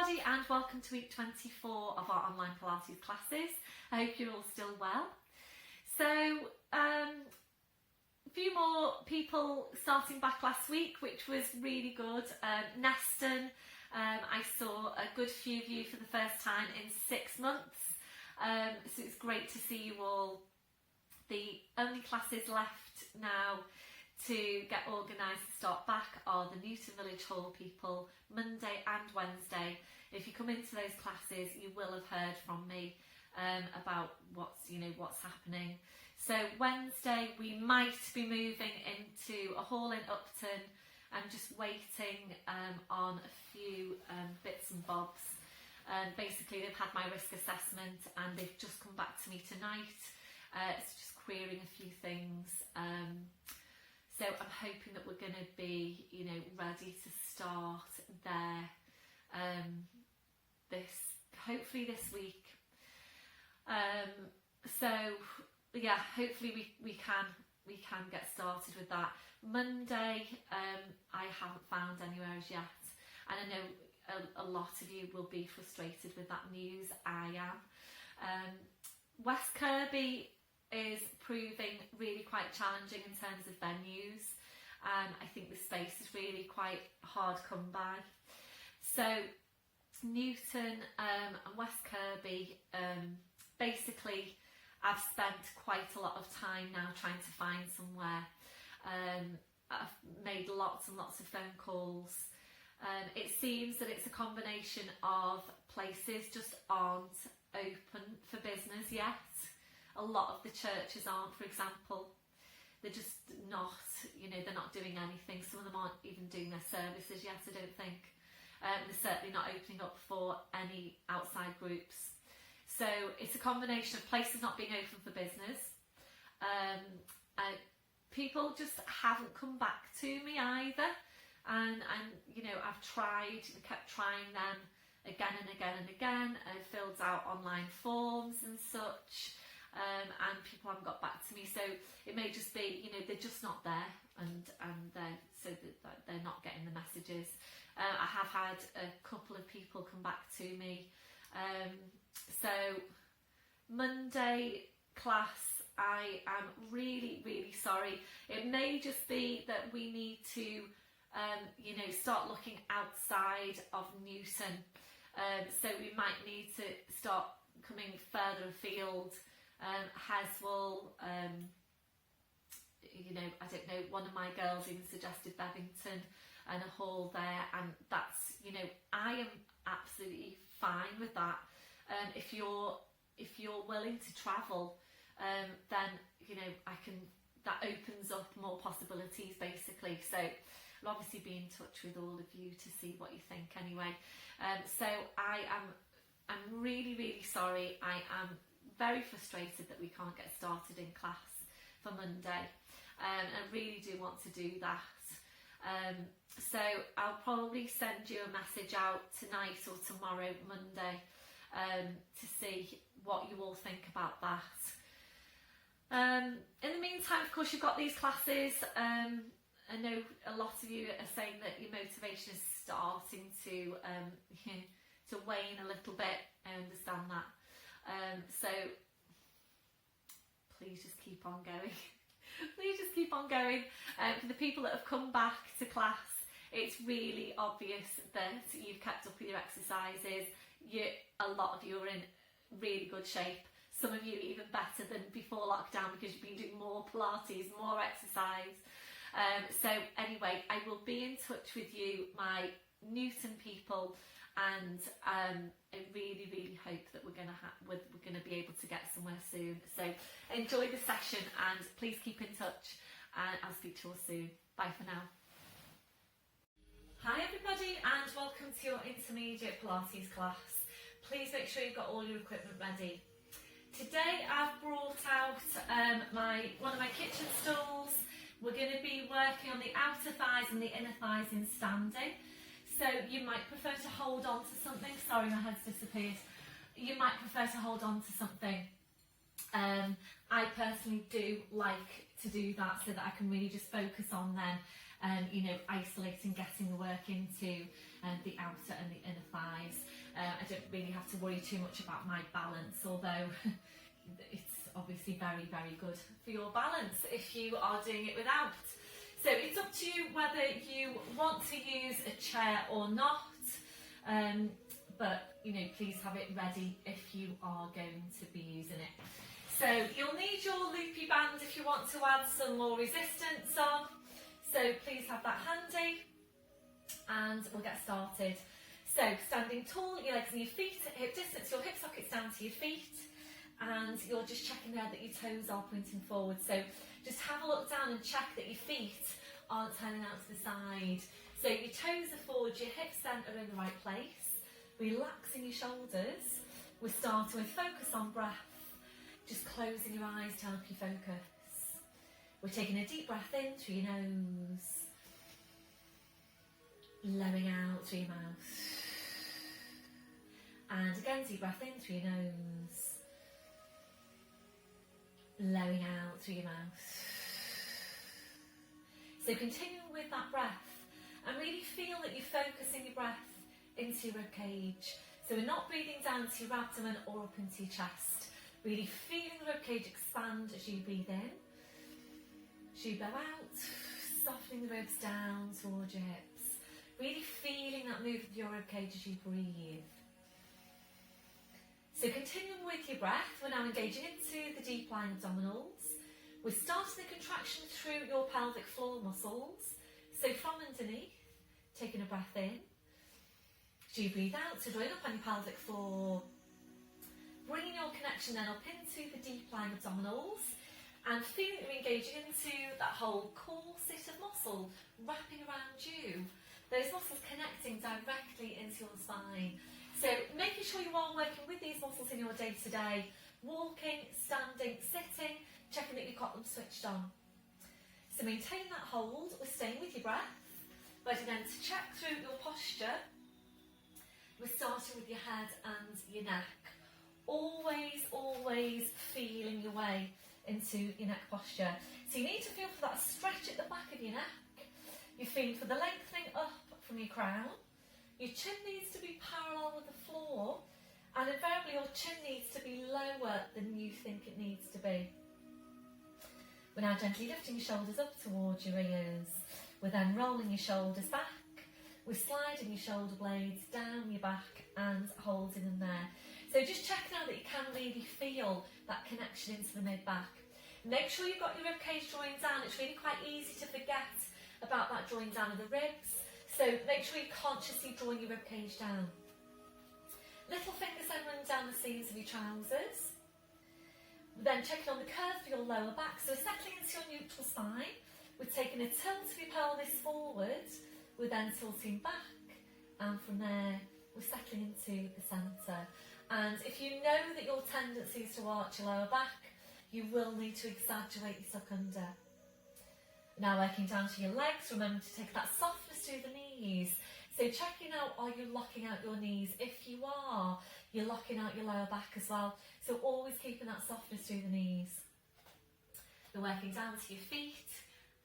everybody and welcome to week 24 of our online Pilates classes. I hope you're all still well. So a few more people starting back last week, which was really good. Neston, I saw a good few of you for the first time in 6 months, so it's great to see you all. The only classes left now to get organised to start back are the Newton Village Hall people, Monday and Wednesday. If you come into those classes, you will have heard from me about what's happening. So Wednesday we might be moving into a hall in Upton. I'm just waiting on a few bits and bobs. Basically they've had my risk assessment and they've just come back to me tonight. It's just querying a few things. So I'm hoping that we're going to be, ready to start there hopefully this week. So yeah, hopefully we can get started with that. Monday, I haven't found anywhere as yet, and I know a lot of you will be frustrated with that news. I am. West Kirby is proving really quite challenging in terms of venues. I think the space is really quite hard come by. So Newton and West Kirby, basically I've spent quite a lot of time now trying to find somewhere. I've made lots and lots of phone calls. It seems that it's a combination of places just aren't open for business yet. A lot of the churches aren't, for example. They're just not, they're not doing anything. Some of them aren't even doing their services yet, I don't think. They're certainly not opening up for any outside groups. So it's a combination of places not being open for business. People just haven't come back to me either. And I've kept trying them again and again and again. I've filled out online forms and such. And people haven't got back to me, so it may just be they're just not there, and they're not getting the messages. I have had a couple of people come back to me. So Monday class, I am really sorry. It may just be that we need to start looking outside of Newton. So we might need to start coming further afield. Haswell, I don't know, one of my girls even suggested Bevington and a hall there, and that's, I am absolutely fine with that. If you're willing to travel, then, that opens up more possibilities basically. So I'll obviously be in touch with all of you to see what you think anyway. So I'm really sorry. I am very frustrated that we can't get started in class for Monday, and I really do want to do that. So I'll probably send you a message out tonight or tomorrow, Monday, to see what you all think about that. In the meantime, of course, you've got these classes. I know a lot of you are saying that your motivation is starting to wane a little bit. I understand that. So please just keep on going. Please just keep on going. For the people that have come back to class, it's really obvious that you've kept up with your exercises. A lot of you are in really good shape. Some of you even better than before lockdown because you've been doing more Pilates, more exercise. So anyway, I will be in touch with you, my Newton people, and I really hope that we're going to be able to get somewhere soon. So enjoy the session and please keep in touch, and I'll speak to you all soon. Bye for now. Hi everybody and welcome to your intermediate Pilates class. Please make sure you've got all your equipment ready. Today I've brought out one of my kitchen stools. We're going to be working on the outer thighs and the inner thighs in standing. So you might prefer to hold on to something. Sorry, my head's disappeared. You might prefer to hold on to something. I personally do like to do that so that I can really just focus on them isolating, getting the work into the outer and the inner thighs. don't really have to worry too much about my balance, although it's obviously very, very good for your balance if you are doing it without. So it's up to you whether you want to use a chair or not, but you know, please have it ready if you are going to be using it. So you'll need your loopy band if you want to add some more resistance on, so please have that handy, and we'll get started. So standing tall, your legs and your feet at hip distance, your hip sockets down to your feet, and you're just checking there that your toes are pointing forward. So just have a look down and check that your feet aren't turning out to the side. So your toes are forward, your hips then are in the right place. Relaxing your shoulders. We're starting with focus on breath. Just closing your eyes to help you focus. We're taking a deep breath in through your nose. Blowing out through your mouth. And again, deep breath in through your nose. Blowing out through your mouth. So continuing with that breath, and really feel that you're focusing your breath into your ribcage. So we're not breathing down to your abdomen or up into your chest. Really feeling the ribcage expand as you breathe in. As you blow out, softening the ribs down towards your hips. Really feeling that move of your ribcage as you breathe. So continuing with your breath, we're now engaging into the deep lying abdominals. We're starting the contraction through your pelvic floor muscles. So from underneath, taking a breath in. As you breathe out, so drawing up on your pelvic floor. Bringing your connection then up into the deep lying abdominals. And feeling that you're engaging into that whole corset of muscle wrapping around you. Those muscles connecting directly into your spine. So making sure you are working with these muscles in your day-to-day, walking, standing, sitting, checking that you've got them switched on. So maintain that hold, we're staying with your breath. Ready then to check through your posture. We're starting with your head and your neck. Always, always feeling your way into your neck posture. So you need to feel for that stretch at the back of your neck. You're feeling for the lengthening up from your crown. Your chin needs to be parallel with the floor, and invariably your chin needs to be lower than you think it needs to be. We're now gently lifting your shoulders up towards your ears. We're then rolling your shoulders back. We're sliding your shoulder blades down your back and holding them there. So just check now that you can really feel that connection into the mid-back. Make sure you've got your ribcage drawing down. It's really quite easy to forget about that drawing down of the ribs. So make sure you're consciously drawing your ribcage down. Little fingers then running down the seams of your trousers. Then checking on the curve for your lower back. So settling into your neutral spine. We're taking a tilt of your pelvis forward. We're then tilting back. And from there, we're settling into the centre. And if you know that your tendency is to arch your lower back, you will need to exaggerate your suck under. Now working down to your legs, remember to take that softness through the knees. So checking out, are you locking out your knees? If you are, you're locking out your lower back as well. So always keeping that softness through the knees. We're working down to your feet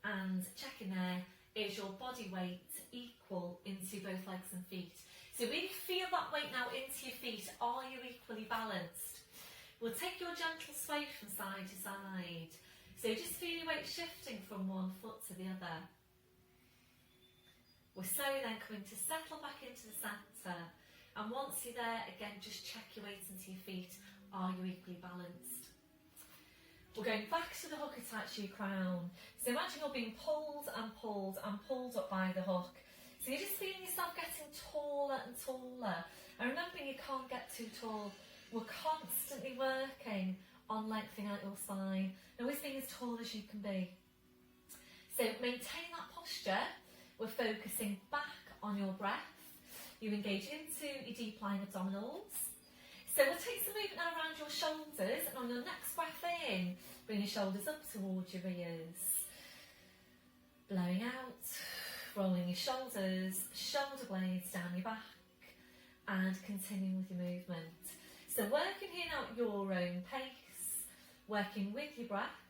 and checking there, is your body weight equal into both legs and feet? So really feel that weight now into your feet. Are you equally balanced? We'll take your gentle sway from side to side. So just feel your weight shifting from one foot to the other. We're slowly then coming to settle back into the centre. And once you're there, again, just check your weight into your feet. Are you equally balanced? We're going back to the hook attached to your crown. So imagine you're being pulled and pulled and pulled up by the hook. So you're just feeling yourself getting taller and taller. And remembering you can't get too tall. We're constantly working on lengthening out your spine. And always being as tall as you can be. So maintain that posture. We're focusing back on your breath. You engage into your deep lying abdominals. So we'll take some movement now around your shoulders, and on your next breath in, bring your shoulders up towards your ears. Blowing out, rolling your shoulders, shoulder blades down your back, and continuing with your movement. So working here now at your own pace, working with your breath,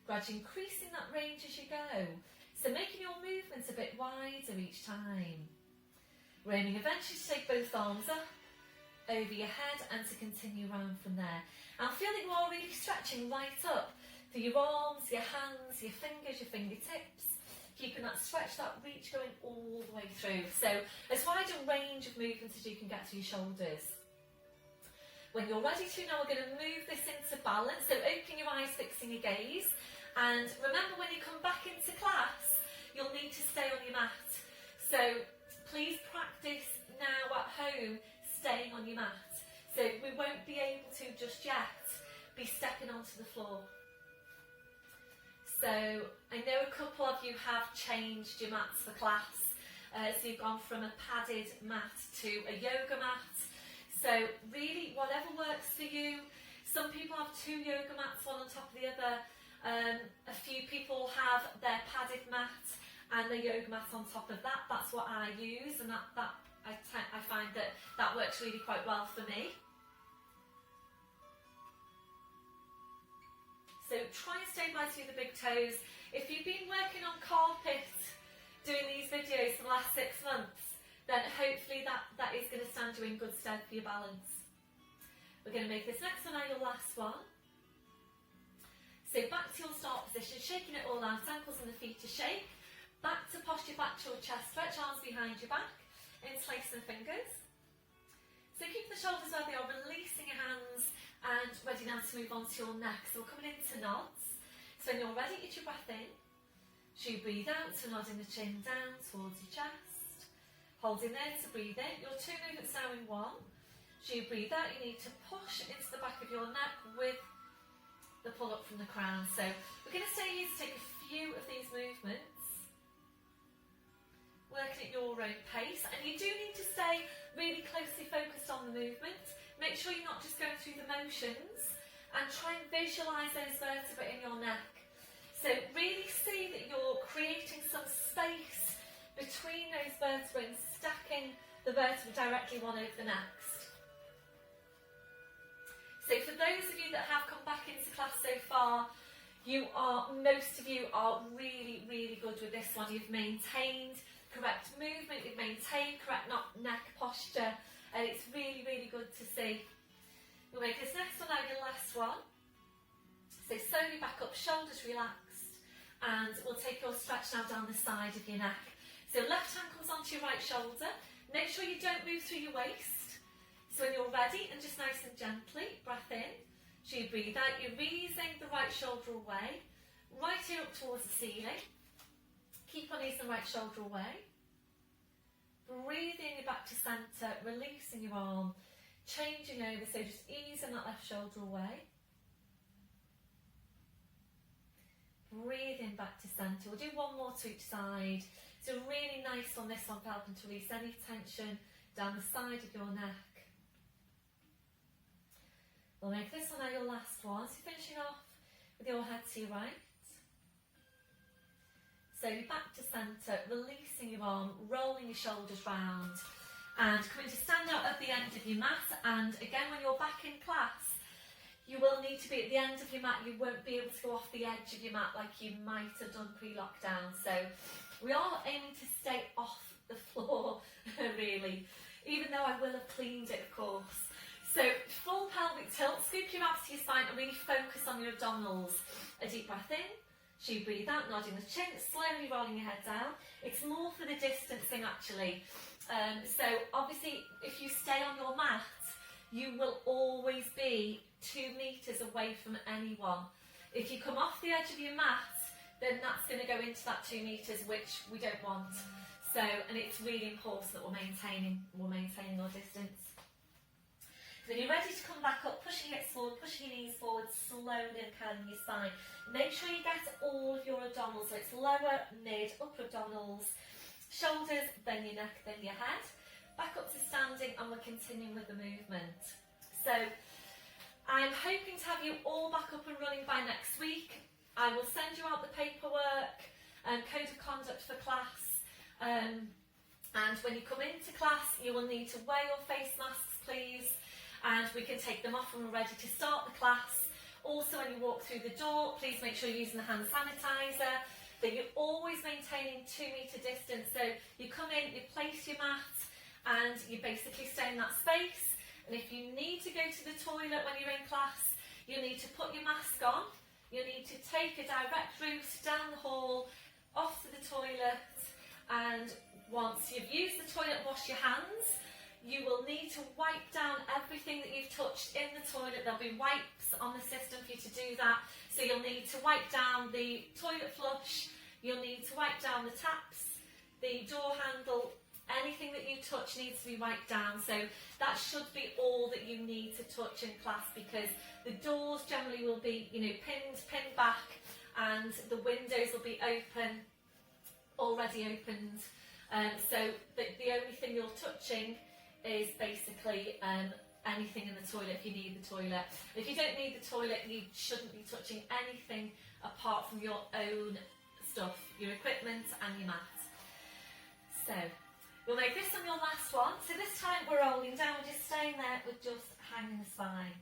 gradually increasing that range as you go. So making your movements a bit wider each time. We're aiming eventually to take both arms up over your head and to continue round from there. And feel that you are really stretching right up through your arms, your hands, your fingers, your fingertips, keeping that stretch, that reach going all the way through. So as wide a range of movements as you can get through your shoulders. When you're ready to now, we're going to move this into balance. So open your eyes, fixing your gaze. And remember, when you come back into class, you'll need to stay on your mat. So please practice now at home staying on your mat. So we won't be able to just yet be stepping onto the floor. So I know a couple of you have changed your mats for class. So you've gone from a padded mat to a yoga mat. So really, whatever works for you. Some people have 2 yoga mats, one on top of the other. A few people have their padded mat and their yoga mat on top of that. That's what I use, and I find that works really quite well for me. So try and stabilise through the big toes. If you've been working on carpet doing these videos for the last 6 months, then hopefully that is going to stand you in good stead for your balance. We're going to make this next one now your last one. So back to your start position, shaking it all out, ankles and the feet to shake. Back to posture, back to your chest, stretch arms behind your back, interlace the fingers. So keep the shoulders where they are, releasing your hands, and ready now to move on to your neck. So we're coming into nods. So when you're ready, get your breath in. So you breathe out, so nodding the chin down towards your chest. Holding there to breathe in. Your 2 movements now in 1. So you breathe out, you need to push into the back of your neck with the pull up from the crown. So we're going to stay here to take a few of these movements, working at your own pace, and you do need to stay really closely focused on the movement. Make sure you're not just going through the motions, and try and visualise those vertebrae in your neck. So really see that you're creating some space between those vertebrae and stacking the vertebrae directly one over the next. So for those of you that have come back into class so far, most of you are really, really good with this one. You've maintained correct movement, you've maintained correct neck posture, and it's really, really good to see. We'll make this next one now your last one. So slowly back up, shoulders relaxed, and we'll take your stretch now down the side of your neck. So left hand comes onto your right shoulder. Make sure you don't move through your waist. So when you're ready, and just nice and gently, breath in. So you breathe out, you're raising the right shoulder away, right here up towards the ceiling. Keep on easing the right shoulder away. Breathing you back to centre, releasing your arm, changing over, so just easing that left shoulder away. Breathing back to centre. We'll do one more to each side. So really nice on this one for helping to release any tension down the side of your neck. We'll make this one now your last one. So finishing off with your head to your right. So you're back to centre, releasing your arm, rolling your shoulders round, and coming to stand out at the end of your mat. And again, when you're back in class, you will need to be at the end of your mat. You won't be able to go off the edge of your mat like you might have done pre-lockdown. So we are aiming to stay off the floor, really, even though I will have cleaned it, of course. So full pelvic tilt, scoop your abs to your spine and really focus on your abdominals. A deep breath in, so you breathe out, nodding the chin, slowly rolling your head down. It's more for the distancing actually. So obviously if you stay on your mat, you will always be 2 metres away from anyone. If you come off the edge of your mat, then that's going to go into that 2 metres, which we don't want. So, and it's really important that we're maintaining our distance. So when you're ready to come back up, pushing your hips forward, pushing your knees forward, slowly and curling your spine. Make sure you get all of your abdominals, so it's lower, mid, upper abdominals, shoulders, then your neck, then your head. Back up to standing, and we're continuing with the movement. So I'm hoping to have you all back up and running by next week. I will send you out the paperwork and code of conduct for class. And when you come into class, you will need to wear your face masks, please. And we can take them off when we're ready to start the class. Also, when you walk through the door, please make sure you're using the hand sanitizer. That you're always maintaining 2 metre distance. So you come in, you place your mat, and you basically stay in that space. And if you need to go to the toilet when you're in class, you need to put your mask on. You need to take a direct route down the hall, off to the toilet, and once you've used the toilet, wash your hands. You will need to wipe down everything that you've touched in the toilet. There'll be wipes on the system for you to do that. So you'll need to wipe down the toilet flush, you'll need to wipe down the taps, the door handle, anything that you touch needs to be wiped down. So that should be all that you need to touch in class, because the doors generally will be, pinned back, and the windows will be already opened. So the only thing you're touching is basically anything in the toilet if you need the toilet. If you don't need the toilet, you shouldn't be touching anything apart from your own stuff, your equipment and your mat. So we'll make this on your last one. So this time we're rolling down, we're just staying there with just hanging the spine.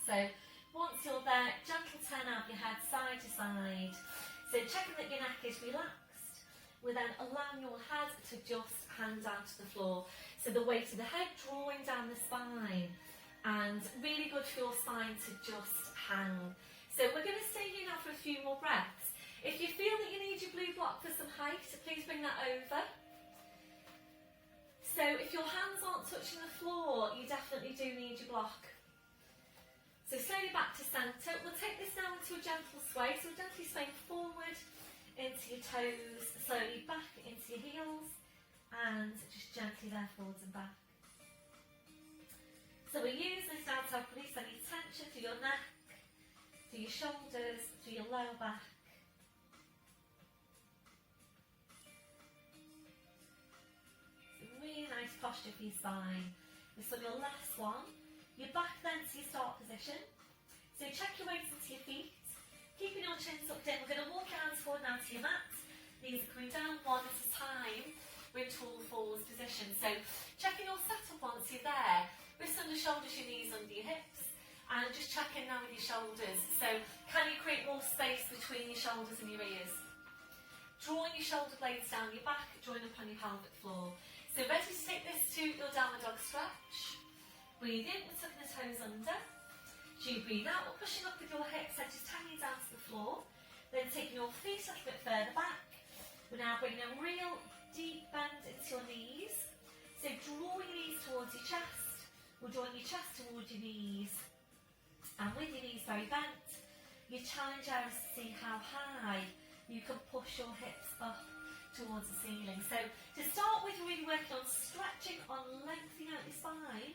So once you're there, gentle turn out your head side to side. So checking that your neck is relaxed. We're then allowing your head to just hang down to the floor. So the weight of the head drawing down the spine, and really good for your spine to just hang. So we're going to stay here now for a few more breaths. If you feel that you need your blue block for some height, please bring that over. So if your hands aren't touching the floor, you definitely do need your block. So slowly back to centre. We'll take this now into a gentle sway. So gently swaying forward into your toes, slowly back into your heels, and just gently there forwards and back. So we use this now to help release any tension through your neck, through your shoulders, through your lower back. So really nice posture for your spine. This on your last one. You're back then to your start position. So check your weight into your feet, keeping your chin tucked in. We're going to walk your hands forward now to your mat. Knees are coming down one at a time. We're in tall forwards position. So checking your setup once you're there. Wrists under shoulders, your knees under your hips. And just check in now with your shoulders. So can you create more space between your shoulders and your ears? Drawing your shoulder blades down your back, drawing up on your pelvic floor. So ready to take this to your downward dog stretch. Breathe in, we're tucking the toes under. So you breathe out, we're pushing up with your hips, so just hanging down to the floor. Then taking your feet a little bit further back. We're now bringing a real deep bend into your knees. So draw your knees towards your chest. We're drawing your chest towards your knees. And with your knees very bent, you challenge us to see how high you can push your hips up towards the ceiling. So to start with, we're really working on stretching, on lengthening out your spine.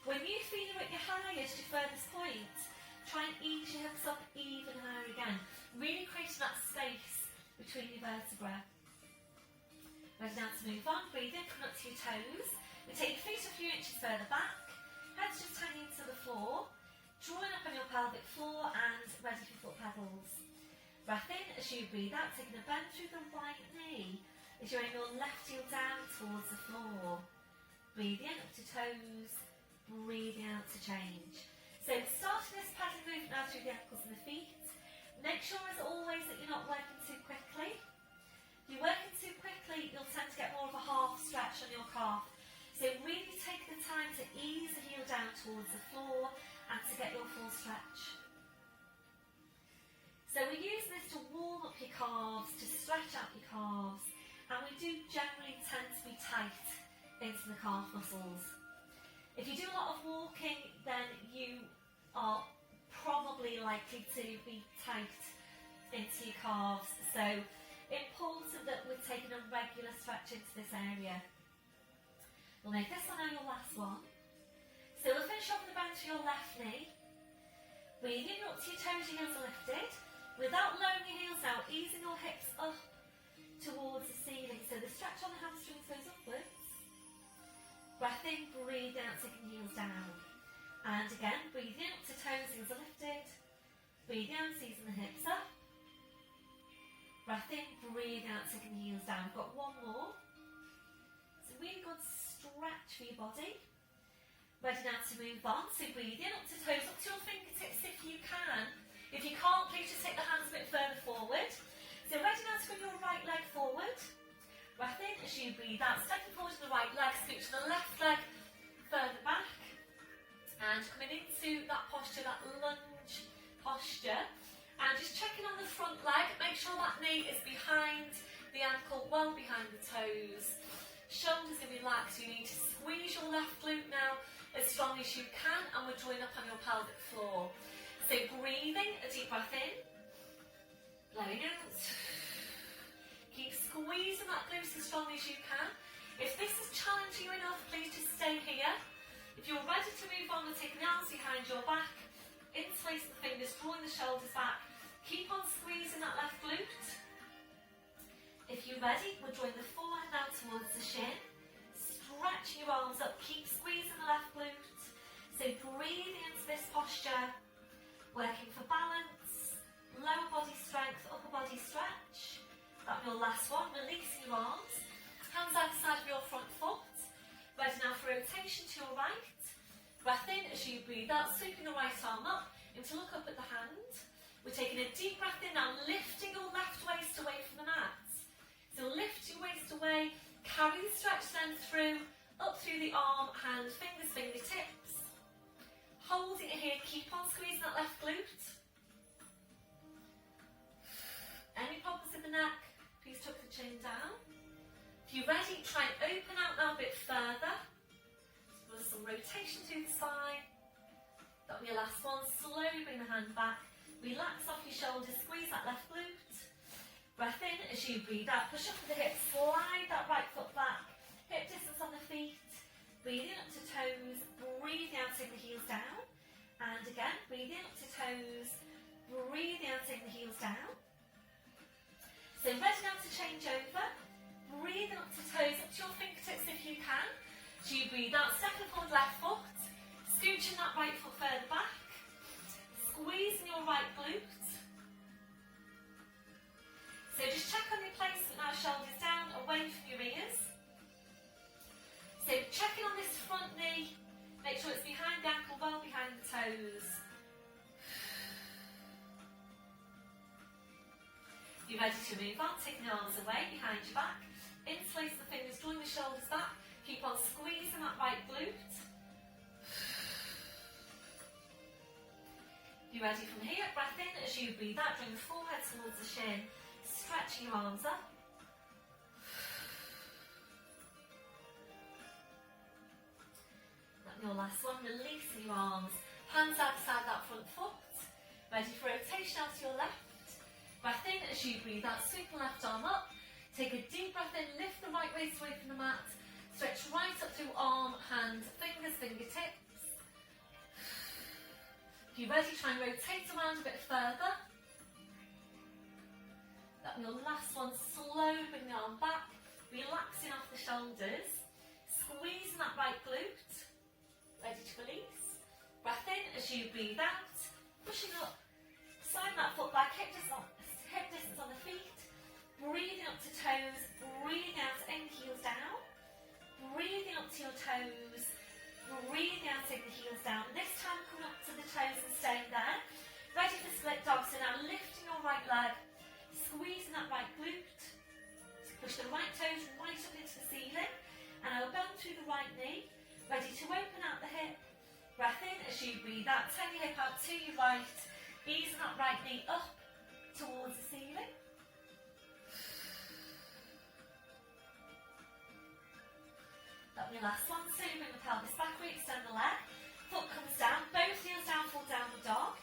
When you feel you're at your highest, your furthest point, try and ease your hips up even higher again. Really creating that space between your vertebrae. Ready now to move on. Breathe in, come up to your toes. We take your feet a few inches further back. Head's just hanging to the floor. Drawing up on your pelvic floor and ready for foot pedals. Breath in as you breathe out, taking a bend through the right knee as you aim your left heel down towards the floor. Breathe in up to toes, breathing out to change. So starting this paddling movement now through the ankles and the feet. Make sure as always that you're not working too quickly. If you're working too quickly, you'll tend to get more of a half stretch on your calf. So really take the time to ease the heel down towards the floor and to get your full stretch. So we use this to warm up your calves, to stretch out your calves, and we do generally tend to be tight into the calf muscles. If you do a lot of walking, then you are probably likely to be tight into your calves. So important that we're taking a regular stretch into this area. We'll make this one now your last one. So we'll finish off with the bend to your left knee. Breathe in up to your toes, your heels are lifted. Without lowering your heels now, easing your hips up towards the ceiling. So the stretch on the hamstrings goes upwards. Breath in, breathe out, taking the heels down. And again, breathe in up to toes, heels are lifted. Breathe out, easing the hips up. Breath in, breathe out, taking the heels down. We've got one more. It's a really good stretch for your body. Ready now to move on. So breathe in up to toes, up to your fingertips if you can. If you can't, please just take the hands a bit further forward. So ready now to bring your right leg forward. Breath in as you breathe out, stepping forward to the right leg, scoot to the left leg further back. and coming into that posture, that lunge posture, and just checking on the front leg. Make sure that knee is behind the ankle, well behind the toes. Shoulders are relaxed. You need to squeeze your left glute now as strong as you can, and we're drawing up on your pelvic floor. So breathing, a deep breath in, blowing out. Keep squeezing that glute as strong as you can. If this is challenging you enough, please just stay here. If you're ready to move on, we'll take the arms behind your back, interlace the fingers, drawing the shoulders back. Keep on squeezing that left glute. If you're ready, we're drawing the forehead now towards the shin. Stretching your arms up, keep squeezing the left glute. So breathing into this posture, working for balance, lower body strength, upper body stretch. That'll be your last one. Releasing your arms, hands either side of your front foot. Ready now for rotation to your right. Breath in as you breathe out, sweeping the right arm up and to look up at the hand. We're taking a deep breath in now, lifting your left waist away from the mat. So lift your waist away, carry the stretch then through, up through the arm, hand, fingers, fingertips. Holding it here, keep on squeezing that left glute. Any problems with the neck, please tuck the chin down. If you're ready, try and open out now a bit further. So there's some rotation through the spine. That'll be your last one. Slowly bring the hand back. Relax off your shoulders, squeeze that left glute. Breath in as you breathe out. Push up to the hips, slide that right foot back. Hip distance on the feet. Breathing up to toes. Breathing out, take the heels down. And again, breathing up to toes. Breathing out, take the heels down. So ready now to change over. Breathing up to toes, up to your fingertips if you can. So you breathe out, stepping forward left foot, scooching that right foot further back, squeezing your right glute. So just check on your placement now, shoulders down, away from your ears. So checking on this front knee, make sure it's behind the ankle, well behind the toes. You're ready to move on, taking the arms away behind your back. Interlace the fingers, drawing the shoulders back. Keep on squeezing that right glute. You're ready from here. Breath in as you breathe out. Bring the forehead towards the shin. Stretching your arms up. That's your last one. Releasing your arms. Hands outside that front foot. Ready for rotation out to your left. Breath in as you breathe out. Sweep the left arm up. Take a deep breath in, lift the right waist away from the mat, stretch right up through arm, hand, fingers, fingertips. If you're ready, try and rotate around a bit further. That'll be your last one. Slowly bring the arm back, relaxing off the shoulders, squeezing that right glute. Ready to release. Breath in as you breathe out, pushing up, sliding that foot back, hip distance on the feet. Breathing up to toes, breathing out, aim the heels down. Breathing up to your toes, breathing out, take the heels down. This time come up to the toes and staying there. Ready for split dog, so now lifting your right leg, squeezing that right glute. Push the right toes right up into the ceiling, and I'll bend through the right knee. Ready to open out the hip. Breath in as you breathe out, turn your hip out to your right, easing that right knee up towards the ceiling. That'll be the last one. So you bring the pelvis back, re-extend the leg. Foot comes down, both heels down, full downward dog.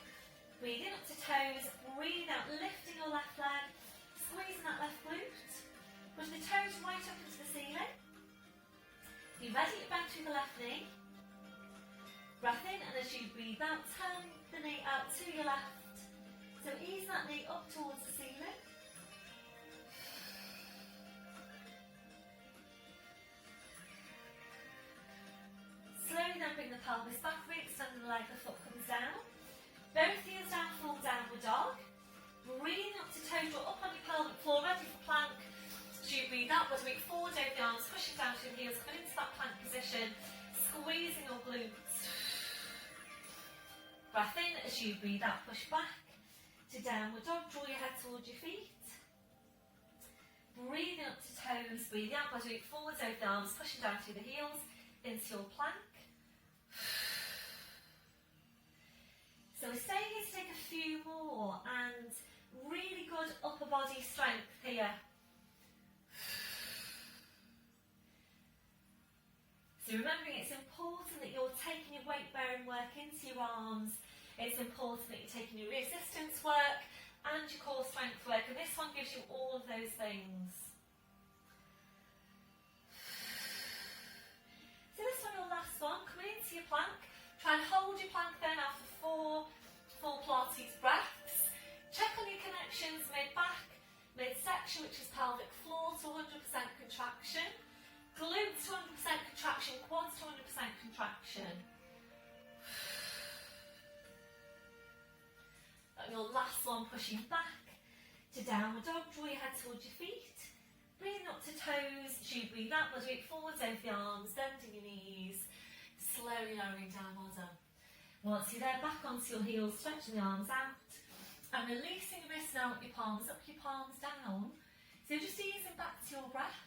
Breathing up to toes, breathe out, lifting your left leg, squeezing that left glute. Push the toes right up into the ceiling. You ready to bend through the left knee. Breath in, and as you breathe out, turn the knee out to your left. So ease that knee up towards the ceiling. Slowly then bring the pelvis back, re-extend the leg, the foot comes down. Both heels down, full downward dog. Breathing up to toes, draw up on your pelvic floor, ready for plank. As you breathe out, whether it forward over the arms, pushing down through the heels, coming into that plank position, squeezing your glutes. Breath in as you breathe out, push back to downward dog, draw your head towards your feet. Breathing up to toes, breathing out, whether it forwards over the arms, pushing down through the heels, into your plank. upper body strength here. So remembering it's important that you're taking your weight bearing work into your arms. It's important that you're taking your resistance work and your core strength work, and this one gives you all of those things. So this one, your last one, coming into your plank. Try and hold your plank there now for 4 full Pilates breaths. Check on your connections, mid-back, midsection, which is pelvic floor to 100% contraction. Glutes to 100% contraction, quads to 100% contraction. And your last one, pushing back to downward dog, draw your head towards your feet. Breathing up to toes, as you breathe out, we'll do it forwards over the arms, bending your knees, slowly lowering down, well done. Once you're there, back onto your heels, stretching the arms out, and releasing your wrists now, up your palms down. So just easing back to your breath.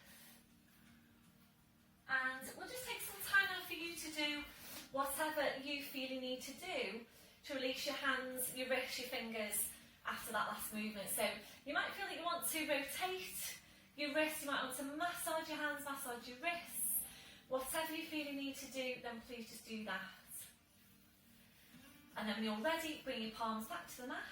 And we'll just take some time now for you to do whatever you feel you need to do to release your hands, your wrists, your fingers after that last movement. So you might feel that you want to rotate your wrists, you might want to massage your hands, massage your wrists. Whatever you feel you need to do, then please just do that. And then when you're ready, bring your palms back to the mat.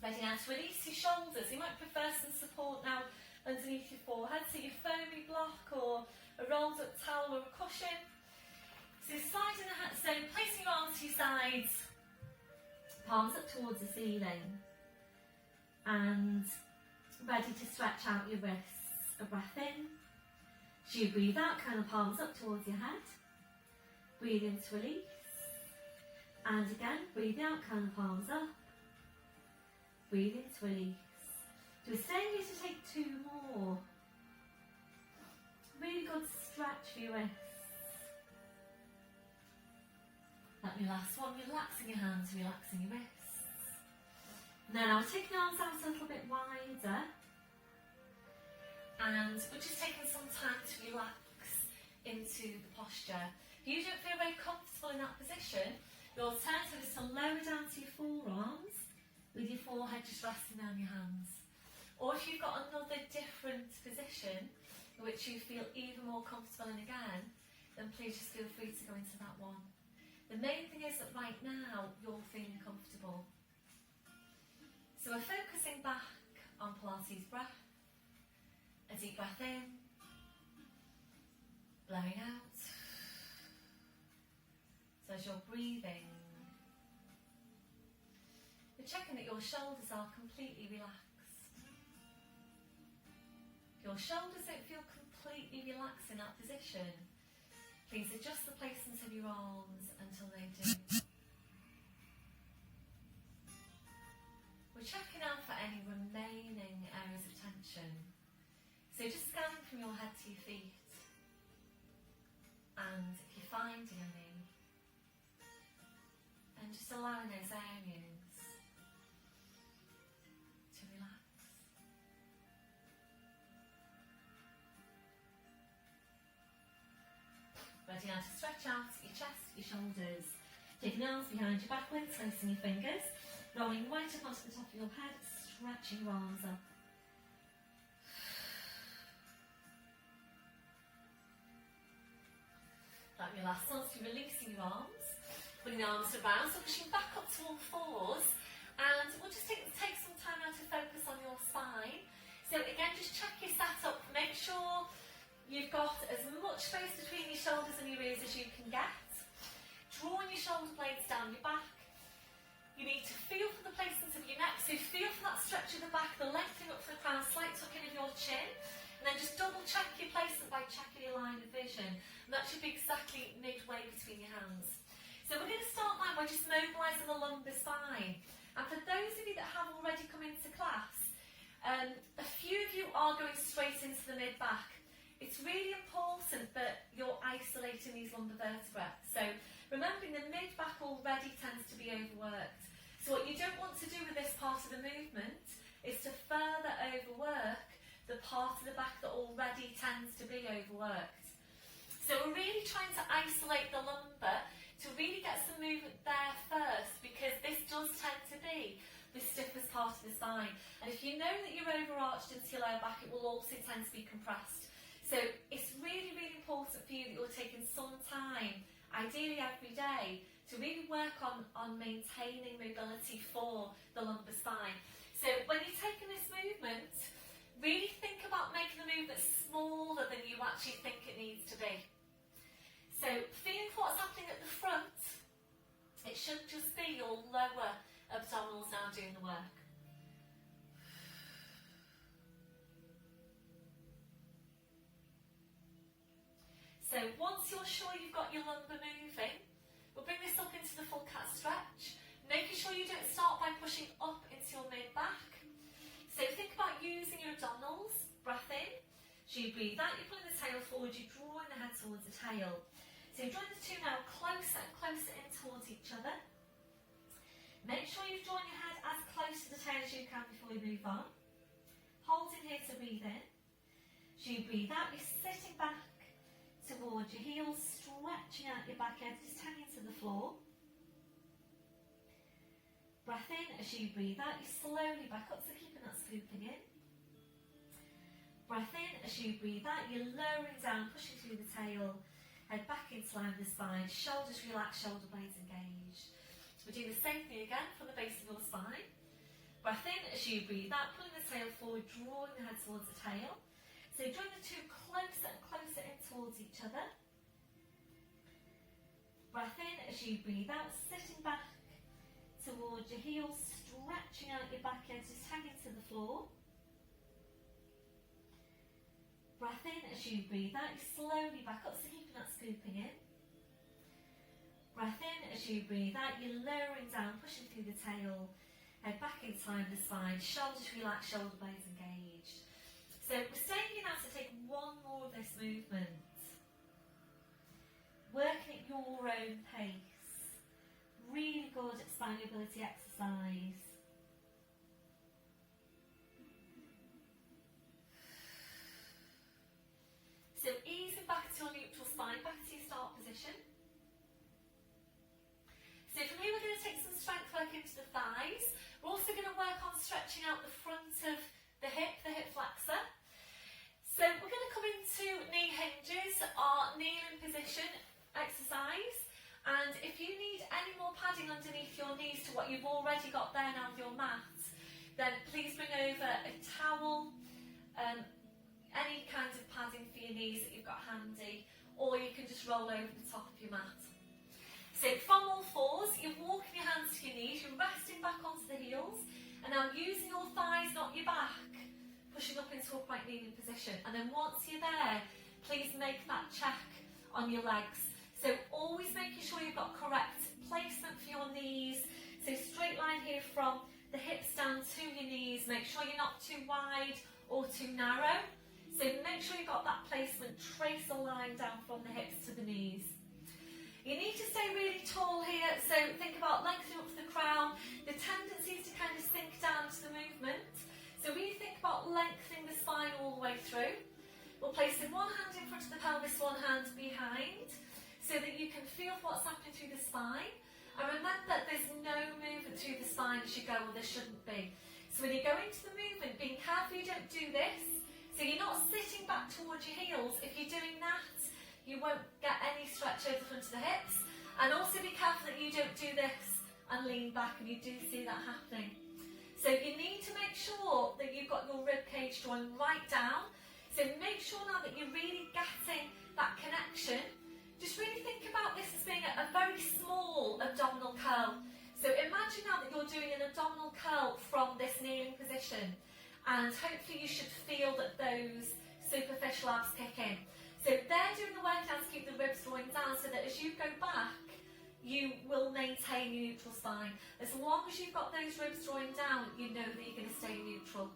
Ready now to release your shoulders. You might prefer some support now underneath your forehead, so your foamy block or a rolled up towel or a cushion. So sliding the hands, so placing your arms to your sides, palms up towards the ceiling, and ready to stretch out your wrists. A breath in. As you breathe out, kind of palms up towards your head. Breathe in to release. And again, breathe out, kind of palms up. Breathe in to release. So we're staying here to take 2 more. Really good stretch for your wrists. That'll be the last one, relaxing your hands, relaxing your wrists. Now I'll take the arms out a little bit wider. And we're just taking some time to relax into the posture. If you don't feel very comfortable in that position, your alternative is to lower down to your forearms with your forehead just resting on your hands. Or if you've got another different position in which you feel even more comfortable in again, then please just feel free to go into that one. The main thing is that right now you're feeling comfortable. So we're focusing back on Pilates breath. A deep breath in, blowing out. So as you're breathing, you're checking that your shoulders are completely relaxed. If your shoulders don't feel completely relaxed in that position, please adjust the placement of your arms until they do. We're checking out for any remaining areas of tension. So just scanning from your head to your feet, and if you're finding any, and just allowing those areas to relax. Ready now to stretch out your chest, your shoulders. Taking the arms behind your back, placing your fingers, rolling right up onto the top of your head, stretching your arms up. Like your last one, so you're releasing your arms, putting the arms around, so pushing back up to all fours, and we'll just take some time now to focus on your spine. So again, just check your setup, make sure you've got as much space between your shoulders and your ears as you can get. Drawing your shoulder blades down your back. You need to feel for the placement of your neck, so feel for that stretch of the back, the lengthening up from the crown, slight tucking of your chin, and then just double check your placement by checking your line of vision. And that should be exactly midway between your hands. So we're going to start now by just mobilising the lumbar spine. And for those of you that have already come into class, a few of you are going straight into the mid-back. It's really important that you're isolating these lumbar vertebrae. So remembering the mid-back already tends to be overworked. So what you don't want to do with this part of the movement is to further overwork the part of the back that already tends to be overworked. So we're really trying to isolate the lumbar to really get some movement there first, because this does tend to be the stiffest part of the spine. And if you know arched into your lower back, it will also tend to be compressed. So it's really, really important for you that you're taking some time, ideally every day, to really work on maintaining mobility for the lumbar spine. So when you're taking this movement, really think about making the movement smaller than you actually think it needs to be. So feeling for what's happening at the front, it should just be your lower abdominals now doing the work. So once you're sure you've got your lumbar moving, we'll bring this up into the full cat stretch, making sure you don't start by pushing up into your mid-back. So think about using your abdominals, breath in, so you breathe out, you're pulling the tail forward, you're drawing the head towards the tail. So you're drawing the two now closer and closer in towards each other. Make sure you've drawn your head as close to the tail as you can before you move on. Holding here to breathe in. So you breathe out, you're sitting back towards your heels, stretching out your back end, just hanging to the floor. Breath in as you breathe out, you slowly back up, so keeping that scooping in. Breath in as you breathe out, you're lowering down, pushing through the tail, head back into line with the spine, shoulders relaxed, shoulder blades engaged. We'll do the same thing again from the base of your spine. Breath in as you breathe out, pulling the tail forward, drawing the head towards the tail. So drawing the two closer and closer in towards each other. Breath in as you breathe out, sitting back towards your heels, stretching out your back edge, just hanging to the floor. Breath in as you breathe out, you slowly back up, so keeping that scooping in. Breath in as you breathe out, you're lowering down, pushing through the tail, head back into line with the spine, shoulders relaxed, shoulder blades engaged. So we're staying here now to take one more of this movement. Working at your own pace. Really good spine mobility exercise. So easing back to your neutral spine, back to your start position. So from here we're going to take some strength work into the thighs. We're also going to work on stretching out the front of the hip flexor. So we're going to come into knee hinges, our kneeling position exercise. And if you need any more padding underneath your knees to what you've already got there now with your mat, then please bring over a towel, any kind of padding for your knees that you've got handy, or you can just roll over the top of your mat. So from all fours, you're walking your hands to your knees, you're resting back onto the heels, and now using your thighs, not your back, pushing up into upright kneeling position. And then once you're there, please make that check on your legs. So always making sure you've got correct placement for your knees. So straight line here from the hips down to your knees. Make sure you're not too wide or too narrow. So make sure you've got that placement. Trace a line down from the hips to the knees. You need to stay really tall here. So think about lengthening up to the crown. The tendency is to kind of sink down to the movement. So really think about lengthening the spine all the way through. We'll place one hand in front of the pelvis, one hand behind, so that you can feel what's happening through the spine. And remember that there's no movement through the spine as you go, or there shouldn't be. So when you go into the movement, being careful you don't do this. So you're not sitting back towards your heels. If you're doing that, you won't get any stretch over the front of the hips. And also be careful that you don't do this and lean back, and you do see that happening. So you need to make sure that you've got your rib cage drawn right down. So make sure now that you're really getting that connection. Just really think about this as being a very small abdominal curl. So imagine now that you're doing an abdominal curl from this kneeling position. And hopefully you should feel that those superficial abs kick in. So they're doing the work now to keep the ribs drawing down, so that as you go back, you will maintain your neutral spine. As long as you've got those ribs drawing down, you know that you're going to stay neutral.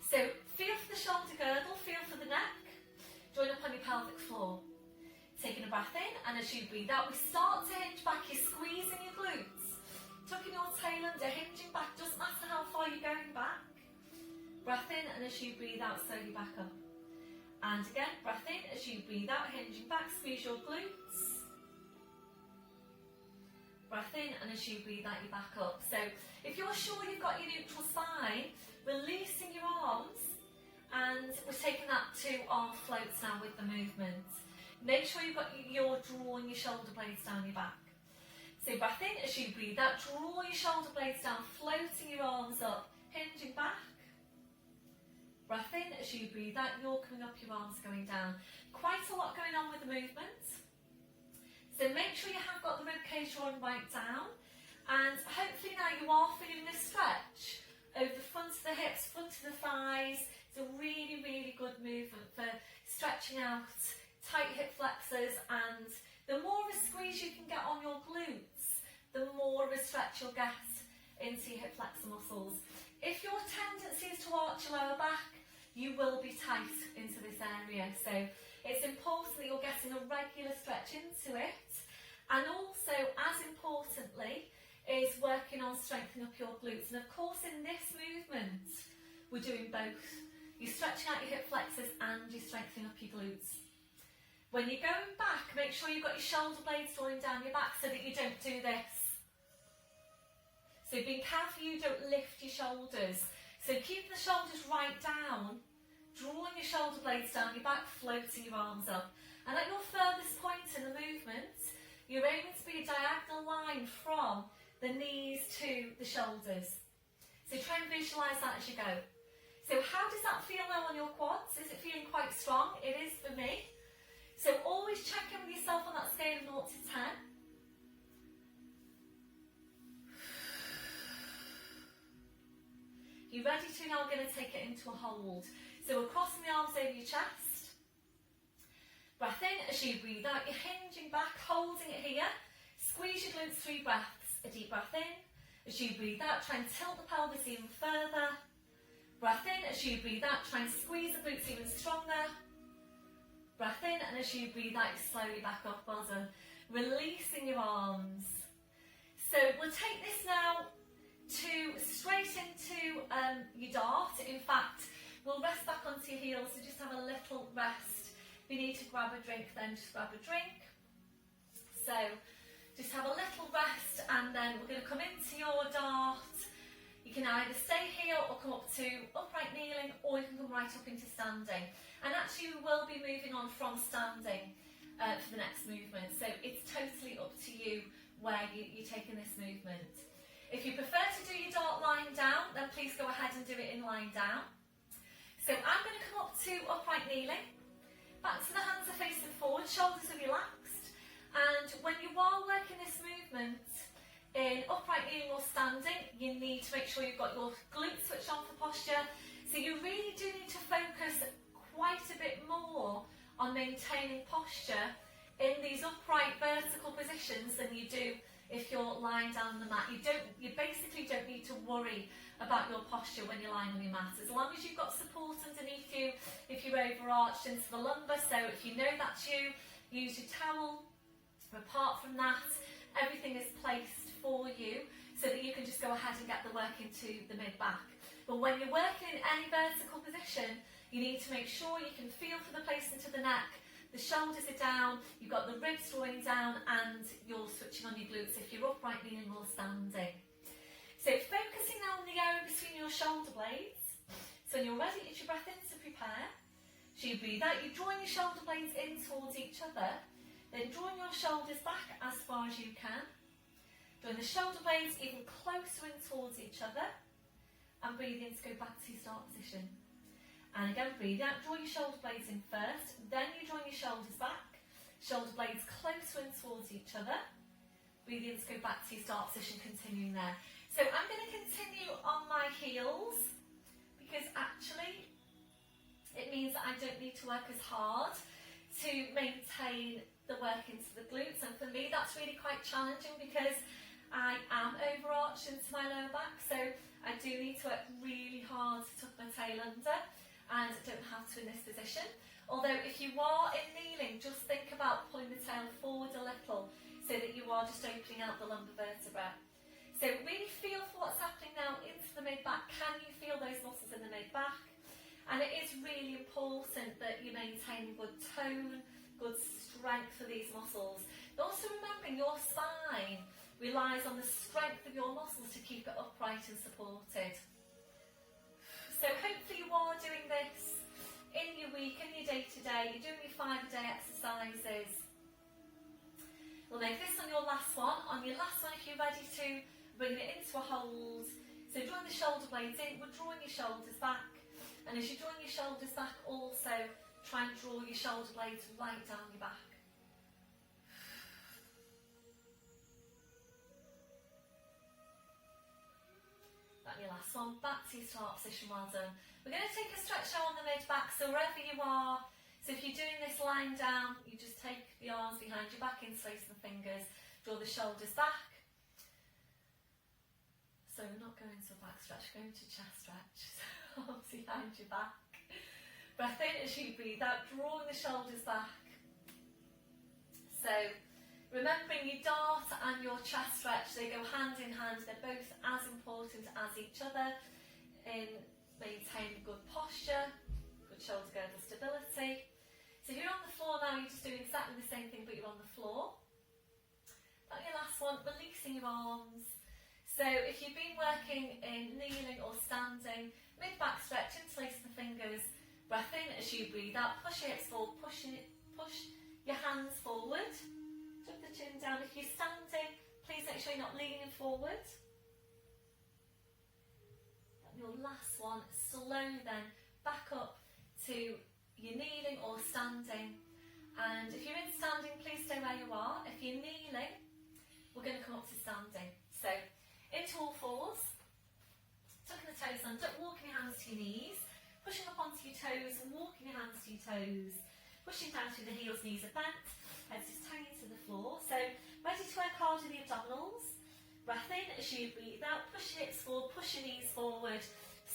So feel for the shoulder girdle, feel for the neck. Join up on your pelvic floor. Taking a breath in, and as you breathe out, we start to hinge back. You're squeezing your glutes, tucking your tail under, hinging back. Doesn't matter how far you're going back. Breath in, and as you breathe out, slowly back up. And again, breath in, as you breathe out, hinging back, squeeze your glutes. breath in, and as you breathe out, you back up. So if you're sure you've got your neutral spine, releasing your arms, and we're taking that to our floats now with the movement. Make sure you're drawing your shoulder blades down your back. So breath in, as you breathe out, draw your shoulder blades down, floating your arms up, hinging back. Breath in, as you breathe out, you're coming up, your arms going down. Quite a lot going on with the movement. So make sure you have got the ribcage drawn right down, and hopefully now you are feeling this stretch over the front of the hips, front of the thighs. It's a really, really good movement for stretching out tight hip flexors, and the more of a squeeze you can get on your glutes, the more of a stretch you'll get into your hip flexor muscles. If your tendency is to arch your lower back, you will be tight into this area. So it's important that you're getting a regular stretch into it. And also, as importantly, is working on strengthening up your glutes. And of course, in this movement, we're doing both. You're stretching out your hip flexors and you're strengthening up your glutes. When you're going back, make sure you've got your shoulder blades drawing down your back so that you don't do this. So being careful you don't lift your shoulders. So keep the shoulders right down, drawing your shoulder blades down your back, floating your arms up. And at your furthest point in the movement, you're aiming to be a diagonal line from the knees to the shoulders. So try and visualise that as you go. So how does that feel now on your quads? Is it feeling quite strong? It is for me. So always check in with yourself on that scale of 0 to 10. You're ready to now, we're going to take it into a hold. So we're crossing the arms over your chest. Breath in, as you breathe out, you're hinging back, holding it here. Squeeze your glutes, 3 breaths. A deep breath in. As you breathe out, try and tilt the pelvis even further. Breath in, as you breathe out, try and squeeze the glutes even stronger. Breath in, and as you breathe out, slowly back up, well done. Releasing your arms. So we'll take this now to straight into your dart. In fact, we'll rest back onto your heels, so just have a little rest. If you need to grab a drink, then just grab a drink. So just have a little rest, and then we're going to come into your dart. You can either stay here or come up to upright kneeling, or you can come right up into standing. And actually we will be moving on from standing for the next movement, so it's totally up to you where you're taking this movement. If you prefer to do your dart lying down, then please go ahead and do it in lying down. So I'm going to come up to upright kneeling. Back to the hands are facing forward, shoulders are relaxed. And when you are working this movement in upright kneeling or standing, you need to make sure you've got your glutes switched on for posture. So you really do need to focus quite a bit more on maintaining posture in these upright vertical positions than you do if you're lying down on the mat. You basically don't need to worry about your posture when you're lying on your mat. As long as you've got support underneath you, if you're overarched into the lumbar, so if you know that's you, use your towel. Apart from that, everything is placed for you so that you can just go ahead and get the work into the mid-back. But when you're working in any vertical position, you need to make sure you can feel for the placement of the neck. The shoulders are down, you've got the ribs drawing down, and you're switching on your glutes if you're upright kneeling or standing. So focusing now on the area between your shoulder blades. So when you're ready, it's your breath in to prepare. So you breathe out, you're drawing your shoulder blades in towards each other, then drawing your shoulders back as far as you can. Drawing the shoulder blades even closer in towards each other, and breathe in to go back to your start position. And again, breathe out, draw your shoulder blades in first, then you draw your shoulders back, shoulder blades closer in towards each other. Breathe in to go back to your start position, continuing there. So I'm going to continue on my heels, because actually it means that I don't need to work as hard to maintain the work into the glutes. And for me, that's really quite challenging because I am overarched into my lower back, so I do need to work really hard to tuck my tail under, and don't have to in this position. Although if you are in kneeling, just think about pulling the tail forward a little so that you are just opening out the lumbar vertebra. So really feel for what's happening now into the mid-back. Can you feel those muscles in the mid-back? And it is really important that you maintain good tone, good strength for these muscles. But also remembering your spine relies on the strength of your muscles to keep it upright and supported. So hopefully you are doing this in your week, in your day-to-day, you're doing your 5-a-day exercises. We'll make this on your last one. On your last one, if you're ready to bring it into a hold, so drawing the shoulder blades in, we're drawing your shoulders back, and as you're drawing your shoulders back, also try and draw your shoulder blades right down your back. And your last one, back to your start position, well done. We're going to take a stretch out on the mid-back, so wherever you are, so if you're doing this lying down, you just take the arms behind your back, interlace the fingers, draw the shoulders back. So we're not going to a back stretch, we're going to chest stretch, so arms behind your back. Breath in as you breathe out, drawing the shoulders back. So remembering your dart and your chest stretch, they go hand in hand, they're both as important as each other in maintaining good posture, good shoulder girdle stability. So if you're on the floor now, you're just doing exactly the same thing, but you're on the floor. That's your last one, releasing your arms. So if you've been working in kneeling or standing, mid-back stretch, interlace the fingers, breath in as you breathe out, push your hips forward, push your hands forward. Drop the chin down. If you're standing, please make sure you're not leaning forward. And your last one, slow then, back up to your kneeling or standing. And if you're in standing, please stay where you are. If you're kneeling, we're going to come up to standing. So, into all fours, tucking the toes under, walking your hands to your knees, pushing up onto your toes and walking your hands to your toes, pushing down through the heels, knees are bent. Heads just hanging to the floor. So ready to work hard with the abdominals. Breath in as you breathe out. Push your hips forward, push your knees forward.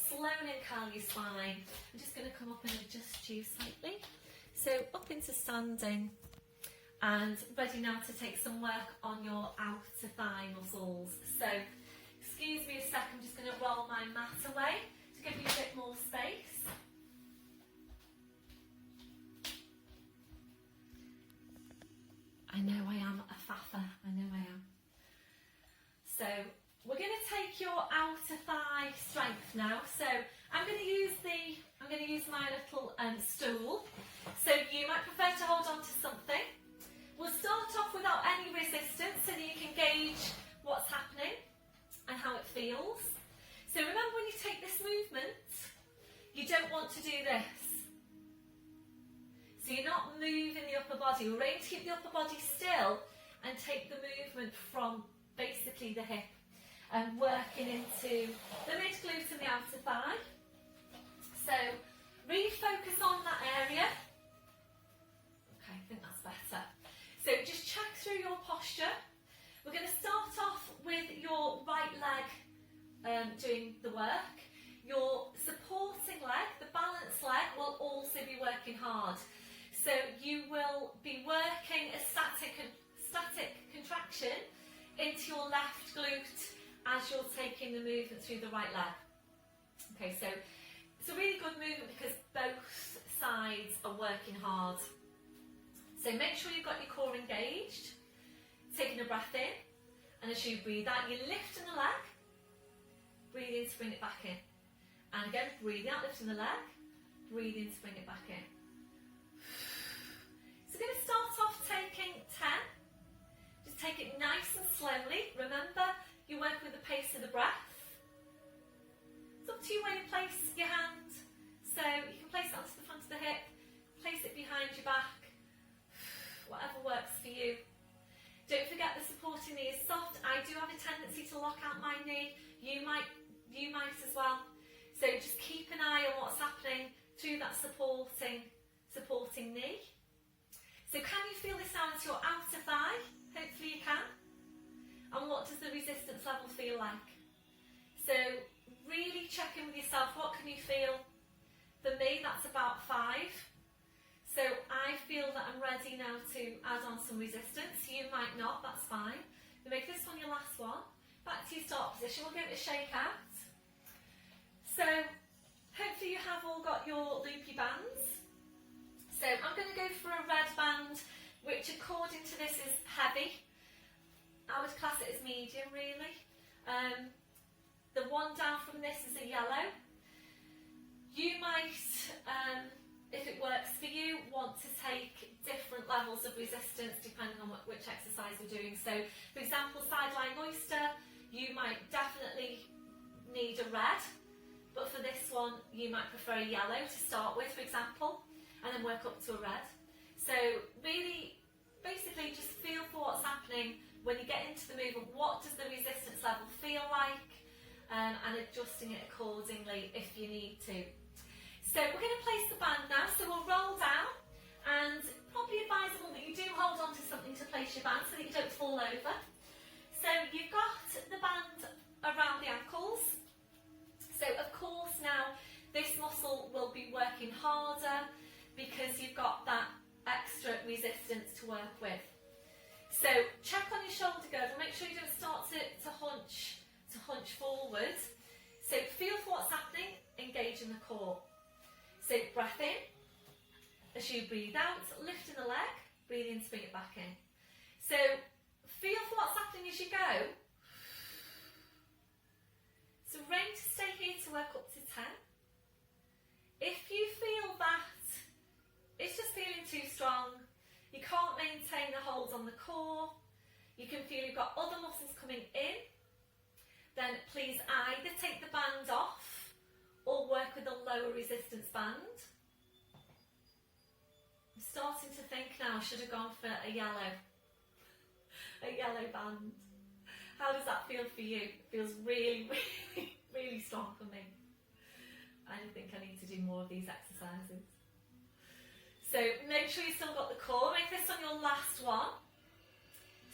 Slowly curl your spine. I'm just going to come up and adjust you slightly. So up into standing. And ready now to take some work on your outer thigh muscles. So excuse me a second, I'm just going to roll my mat away to give you a bit more space. I know I am a faffer, I know I am. So we're going to take your outer thigh strength now. So I'm going to use my little stool. So you might prefer to hold on to something. We'll start off without any resistance so that you can gauge what's happening and how it feels. So remember, when you take this movement, you don't want to do this. So you're not moving the upper body. We're aiming to keep the upper body still and take the movement from basically the hip and working into the mid glute and the outer thigh. So really focus on that area. Okay, I think that's better. So just check through your posture. We're going to start off with your right leg doing the work. Your supporting leg, the balance leg, will also be working hard. So you will be working a static contraction into your left glute as you're taking the movement through the right leg. Okay, so it's a really good movement because both sides are working hard. So make sure you've got your core engaged, taking a breath in, and as you breathe out, you're lifting the leg, breathe in to bring it back in. And again, breathe out, lifting the leg, breathe in to bring it back in. So we're going to start off taking 10. Just take it nice and slowly. Remember, you work with the pace of the breath. It's up to you where you place your hand. So you can place it onto the front of the hip, place it behind your back, whatever works for you. Don't forget the supporting knee is soft. I do have a tendency to lock out my knee. You might as well. So just keep an eye on what's happening through that supporting knee. So can you feel this down to your outer thigh? Hopefully you can. And what does the resistance level feel like? So really check in with yourself. What can you feel? For me, that's about 5. So I feel that I'm ready now to add on some resistance. You might not, that's fine. We'll make this one your last one. Back to your start position. We'll give it a shake out. So hopefully you have all got your loopy bands. So I'm going to go for a red band, which according to this is heavy. I would class it as medium. medium really. The one down from this is a yellow. You might, if it works for you, want to take different levels of resistance depending on which exercise we're doing. So, for example, side lying oyster, you might definitely need a red, but for this one, you might prefer a yellow to start with, for example, and then work up to a red. So, really, basically, just feel for what's happening when you get into the movement. What does the resistance level feel like? And adjusting it accordingly if you need to. So we're going to place the band now, so we'll roll down, and probably advisable that you do hold on to something to place your band so that you don't fall over. So you've got the band around the ankles. So of course now this muscle will be working harder because you've got that extra resistance to work with. So check on your shoulder girdle, make sure you don't start to hunch forward. So feel for what's happening, engage in the core. So breath in, as you breathe out, lifting the leg, breathe in to bring it back in. So feel for what's happening as you go. So range to stay here to work up to 10. If you feel that it's just feeling too strong, you can't maintain the hold on the core, you can feel you've got other muscles coming in, then please either take the band off or work with a lower resistance band. I'm starting to think now I should have gone for a yellow band. How does that feel for you? It feels really, really, really strong for me. I think I need to do more of these exercises. So make sure you've still got the core. Make this on your last one.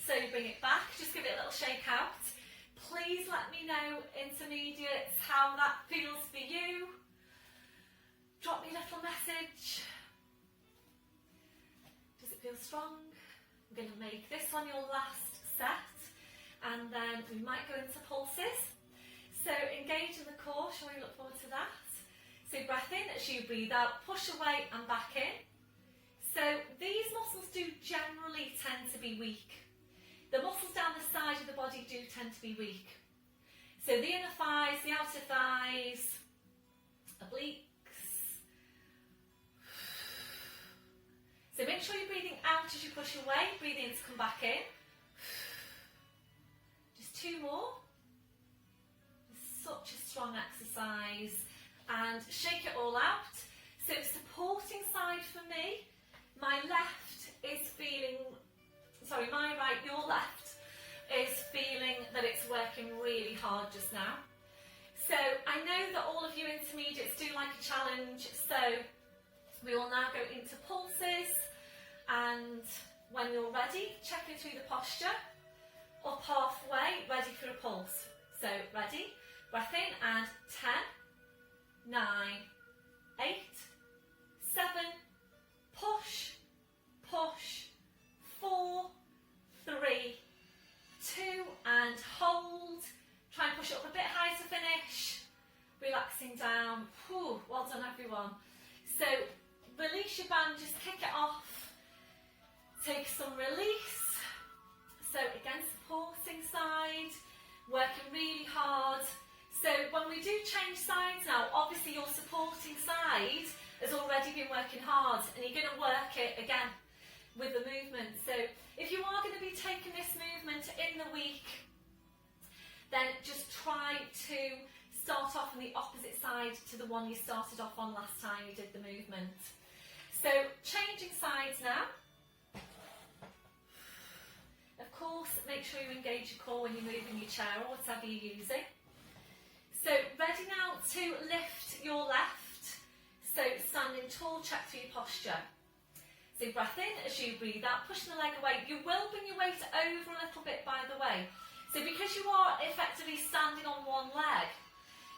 So you bring it back, just give it a little shake out. Please let me know, intermediates, how that feels for you. Drop me a little message. Does it feel strong? I'm going to make this one your last set, and then we might go into pulses. So engage in the core, shall we look forward to that? So breath in as you breathe out, push away and back in. So these muscles do generally tend to be weak. The muscles down the side of the body do tend to be weak. So the inner thighs, the outer thighs, obliques. So make sure you're breathing out as you push away, breathe in to come back in. Just 2 more. It's such a strong exercise. And shake it all out. So supporting side for me, my left is feeling, sorry, my right, your left is feeling that it's working really hard just now. So I know that all of you intermediates do like a challenge, so we will now go into pulses, and when you're ready, check into the posture, up halfway, ready for a pulse. So ready, breath in, and 10, 9, 8, 7, push, push, 4, 3, 2, and hold. Try and push it up a bit high to finish. Relaxing down. Whew, well done everyone. So release your band, just kick it off. Take some release. So again, supporting side, working really hard. So when we do change sides now, obviously your supporting side has already been working hard, and you're going to work it again with the movement. So if you are going to be taking this movement in the week, then just try to start off on the opposite side to the one you started off on last time you did the movement. So changing sides now. Of course, make sure you engage your core when you're moving your chair or whatever you're using. So ready now to lift your left. So standing tall, check through your posture. So breath in as you breathe out, pushing the leg away. You will bring your weight over a little bit, by the way. So because you are effectively standing on one leg,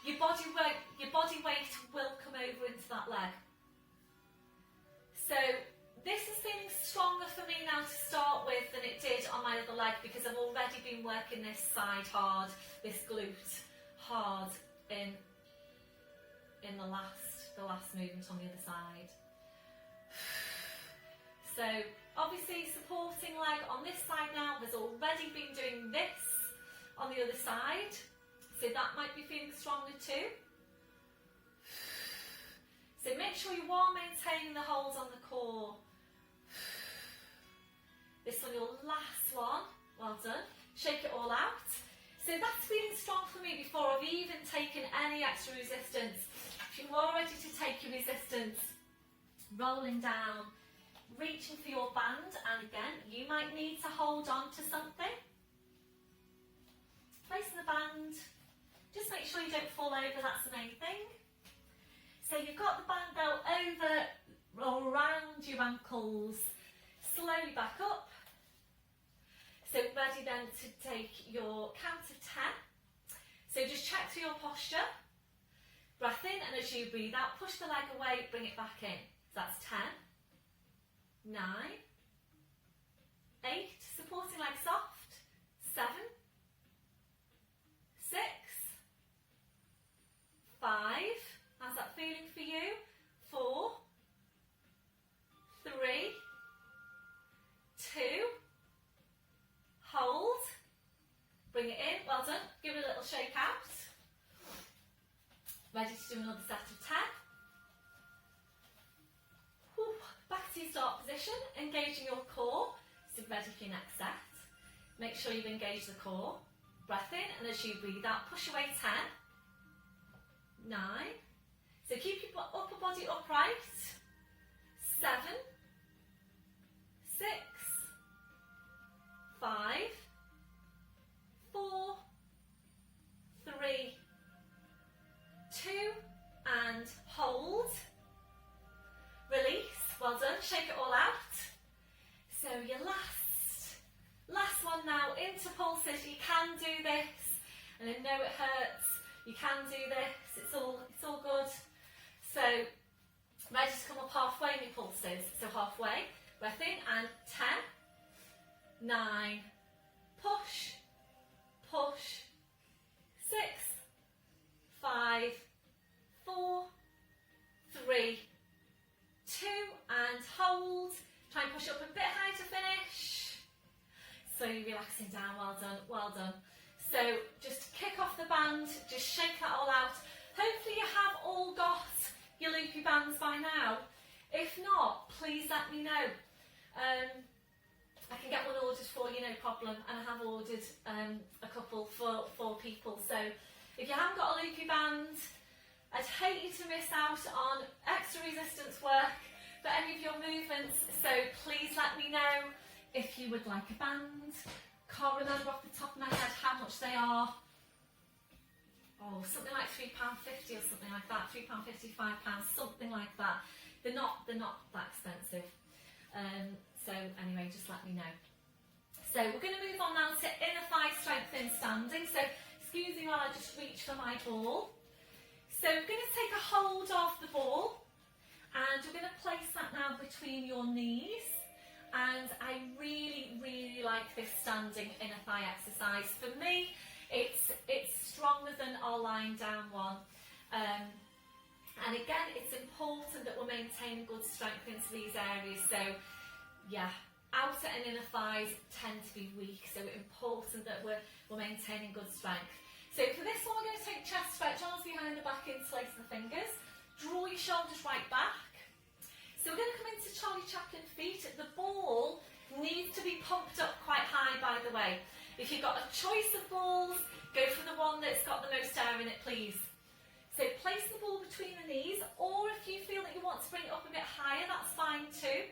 your body weight will come over into that leg. So this is feeling stronger for me now to start with than it did on my other leg, because I've already been working this side hard, this glute hard in the last movement on the other side. So obviously supporting leg on this side now has already been doing this on the other side. So that might be feeling stronger too. So make sure you are maintaining the hold on the core. This one, your last one. Well done. Shake it all out. So that's feeling strong for me before I've even taken any extra resistance. If you are ready to take your resistance, rolling down, reaching for your band, and again, you might need to hold on to something. Placing the band, just make sure you don't fall over, that's the main thing. So you've got the band now over or around your ankles, slowly back up. So ready then to take your count of 10. So just check through your posture. Breath in, and as you breathe out, push the leg away, bring it back in. So that's 10, 9, 8, supporting leg soft, 7, 6, 5, how's that feeling for you? 4, 3, 2, hold, bring it in, well done, give it a little shake out. Ready to do another set of 10. Whew. Back to your start position, engaging your core, so ready for your next set. Make sure you've engaged the core. Breath in, and as you breathe out, push away 10, 9, so keep your upper body upright, 7, 6, 5, 4, 3, 2, and hold. Release, well done, shake it all out. So your last one now, into pulses. You can do this, and I know it hurts. You can do this, it's all good. So ready to come up halfway in your pulses. So halfway, breath in, and 10, 9, push, push, 6, 5, 4, 3, 2, and hold. Try and push up a bit high to finish. So you're relaxing down, well done, well done. So just kick off the band, just shake that all out. Hopefully you have all got your loopy bands by now. If not, please let me know. I can get one ordered for you, no problem, and I have ordered a couple for people. So if you haven't got a loopy band, I'd hate you to miss out on extra resistance work for any of your movements, so please let me know if you would like a band. Can't remember off the top of my head how much they are. Oh, something like £3.50 or something like that. £3.50, £5, something like that. They're not that expensive. So anyway, just let me know. So we're going to move on now to inner thigh strength in standing. So excuse me while I just reach for my ball. So we're going to take a hold of the ball, and we're going to place that now between your knees. And I really like this standing inner thigh exercise. For me, it's stronger than our lying down one. And again, it's important that we're maintaining good strength into these areas. So yeah, outer and inner thighs tend to be weak, so it's important that we're maintaining good strength. So for this one, we're going to take chest stretch, arms behind the back, interlace the fingers. Draw your shoulders right back. So we're going to come into Charlie Chaplin feet. The ball needs to be pumped up quite high, by the way. If you've got a choice of balls, go for the one that's got the most air in it, please. So place the ball between the knees, or if you feel that you want to bring it up a bit higher, that's fine too.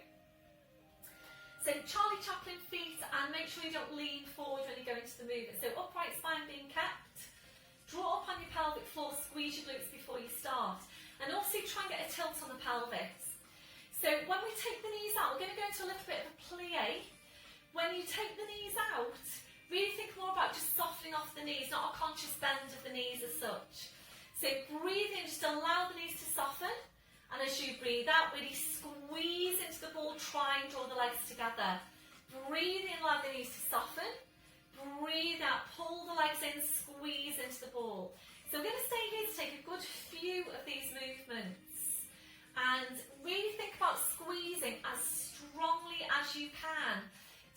So Charlie Chaplin feet, and make sure you don't lean forward when you go into the movement. So upright spine being kept. Draw up on your pelvic floor, squeeze your glutes before you start. And also try and get a tilt on the pelvis. So when we take the knees out, we're going to go into a little bit of a plie. When you take the knees out, really think more about just softening off the knees, not a conscious bend of the knees as such. So breathe in, just allow the knees to soften. And as you breathe out, really squeeze into the ball, try and draw the legs together. Breathe in, allow the knees to soften. Breathe out, pull the legs in, squeeze into the ball. So we're going to stay here to take a good few of these movements. And really think about squeezing as strongly as you can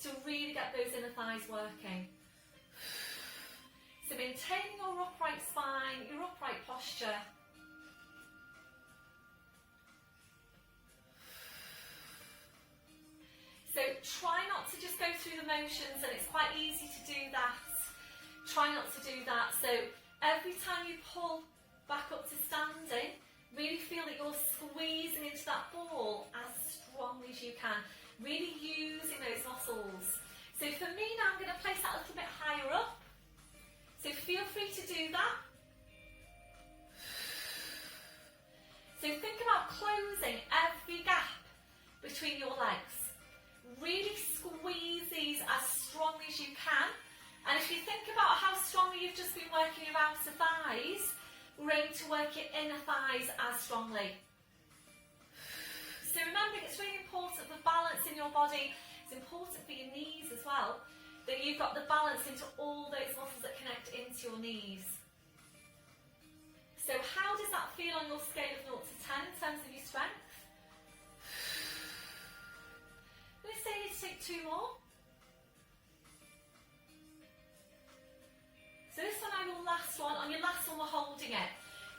to really get those inner thighs working. maintaining your upright spine, your upright posture. So try not to just go through the motions, and it's quite easy to do that. Try not to do that. So every time you pull back up to standing, really feel that you're squeezing into that ball as strongly as you can. Really using those muscles. So for me now, I'm going to place that a little bit higher up. So feel free to do that. So think about closing every gap between your legs. Really squeeze these as strongly as you can. And if you think about how strongly you've just been working your outer thighs, we're aiming to work your inner thighs as strongly. So remember, it's really important for balance in your body. It's important for your knees as well, that you've got the balance into all those muscles that connect into your knees. So how does that feel on your scale of 0 to 10 in terms of your strength? Let's say you take 2 more. So this one, your last one. On your last one, we're holding it.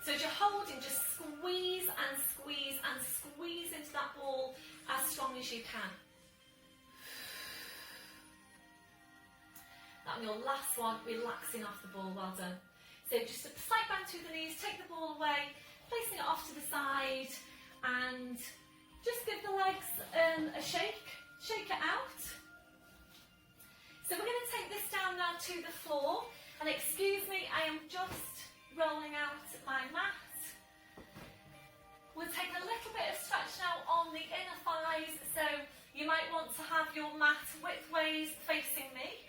So as you're holding, just squeeze and squeeze and squeeze into that ball as strong as you can. That on your last one, relaxing off the ball. Well done. So just a slight bend through the knees, take the ball away, placing it off to the side, and just give the legs a shake. Shake it out. So we're going to take this down now to the floor. And excuse me, I am just rolling out my mat. We'll take a little bit of stretch now on the inner thighs. So you might want to have your mat widthways facing me.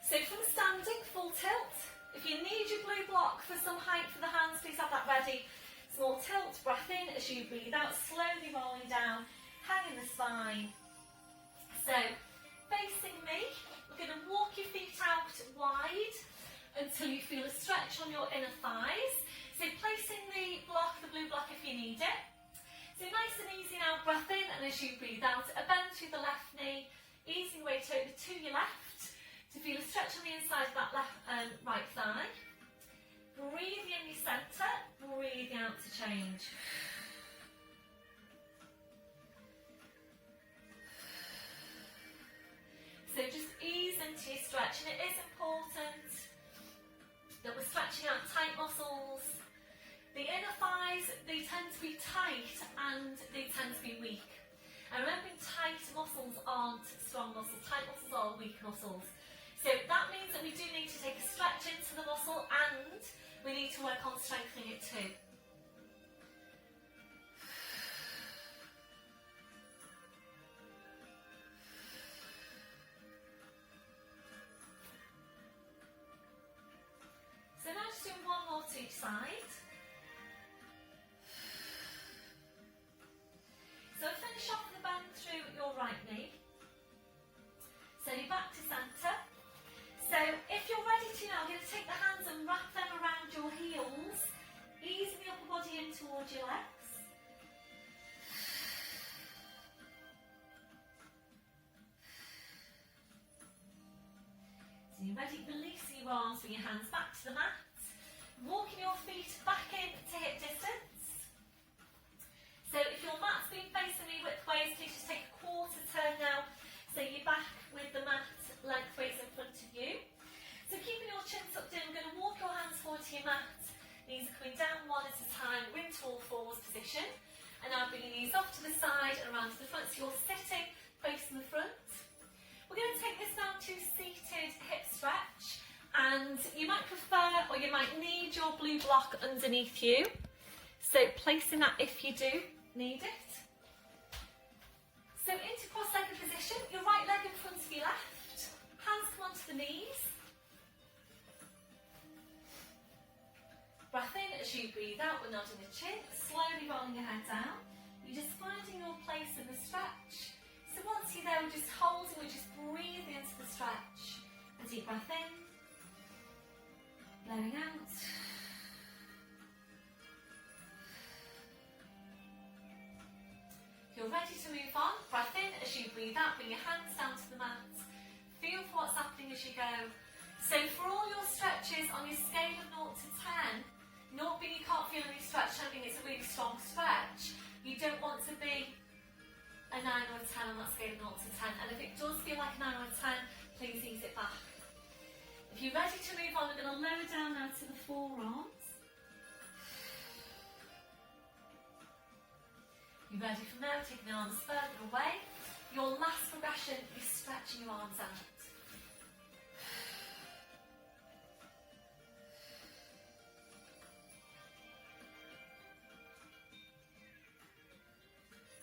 So from standing, full tilt. If you need your blue block for some height for the hands, please have that ready. Small tilt, breath in as you breathe out, slowly rolling down, hanging the spine. So, facing me, we're going to walk your feet out wide until you feel a stretch on your inner thighs. So placing the block, the blue block if you need it. So nice and easy now, breath in, and as you breathe out, a bend through the left knee, easing weight over to your left to feel a stretch on the inside of that right thigh. Breathe in your centre, breathe out to change. So just ease into your stretch, and it is important that we're stretching out tight muscles. The inner thighs, they tend to be tight and they tend to be weak. And remembering, tight muscles aren't strong muscles, tight muscles are weak muscles. So that means that we do need to take a stretch into the muscle, and we need to work on strengthening it too. So now just doing one more to each side. So finish off with a bend through your right knee. So you're back to centre. So if you're ready to now, I'm going to take the hands and wrap them around your heels, easing the upper body in towards your legs. So you're ready, releasing your arms with your hands back to the mat, walking your feet back in to hip distance. So if your mat's been facing me widthways, please just take a quarter turn now, so you're back with the mat lengthways in front of you. So keeping your chin tucked in, we're going to walk your hands forward to your mat, knees are coming down one at a time, we're into all fours position, and now bring your knees off to the side and around to the front, so you're sitting facing the front. We're going to take this down to seated hip stretch, and you might prefer, or you might need your blue block underneath you, so placing that if you do need it. So into cross-legged position, your right leg in front of your left, hands come onto the knees. Breath in as you breathe out, we're nodding the chin, slowly rolling your head down. You're just finding your place in the stretch. So once you're there, we're just holding, we're just breathing into the stretch. A deep breath in, blowing out. If you're ready to move on, breath in as you breathe out, bring your hands down to the mat. Feel for what's happening as you go. So for all your stretches on your scale of 0 to 10, 0 being you can't feel any stretch, 10 being it's a really strong stretch, you don't want to be a 9 or a 10 on that scale of 0 to 10. And if it does feel like a 9 or a 10, please ease it back. If you're ready to move on, we're going to lower down now to the forearms. You're ready from there, taking the arms further away. Your last progression is stretching your arms out.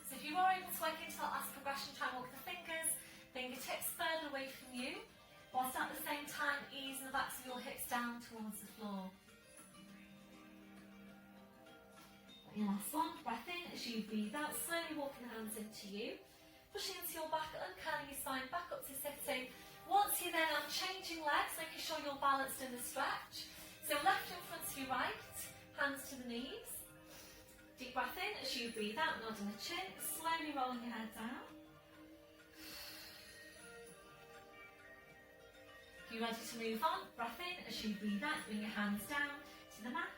So if you are able to work into that last progression, try and walk the fingers, fingertips further away from you, whilst at the same time easing the backs of your hips down towards the floor. Your last one, breath in as you breathe out, slowly walking the hands into you, pushing into your back, uncurling your spine back up to sitting. Once you're there now, changing legs, making sure you're balanced in the stretch. So left in front to your right, hands to the knees. Deep breath in as you breathe out, nodding the chin, slowly rolling your head down. You're ready to move on, breath in as you breathe out, bring your hands down to the mat.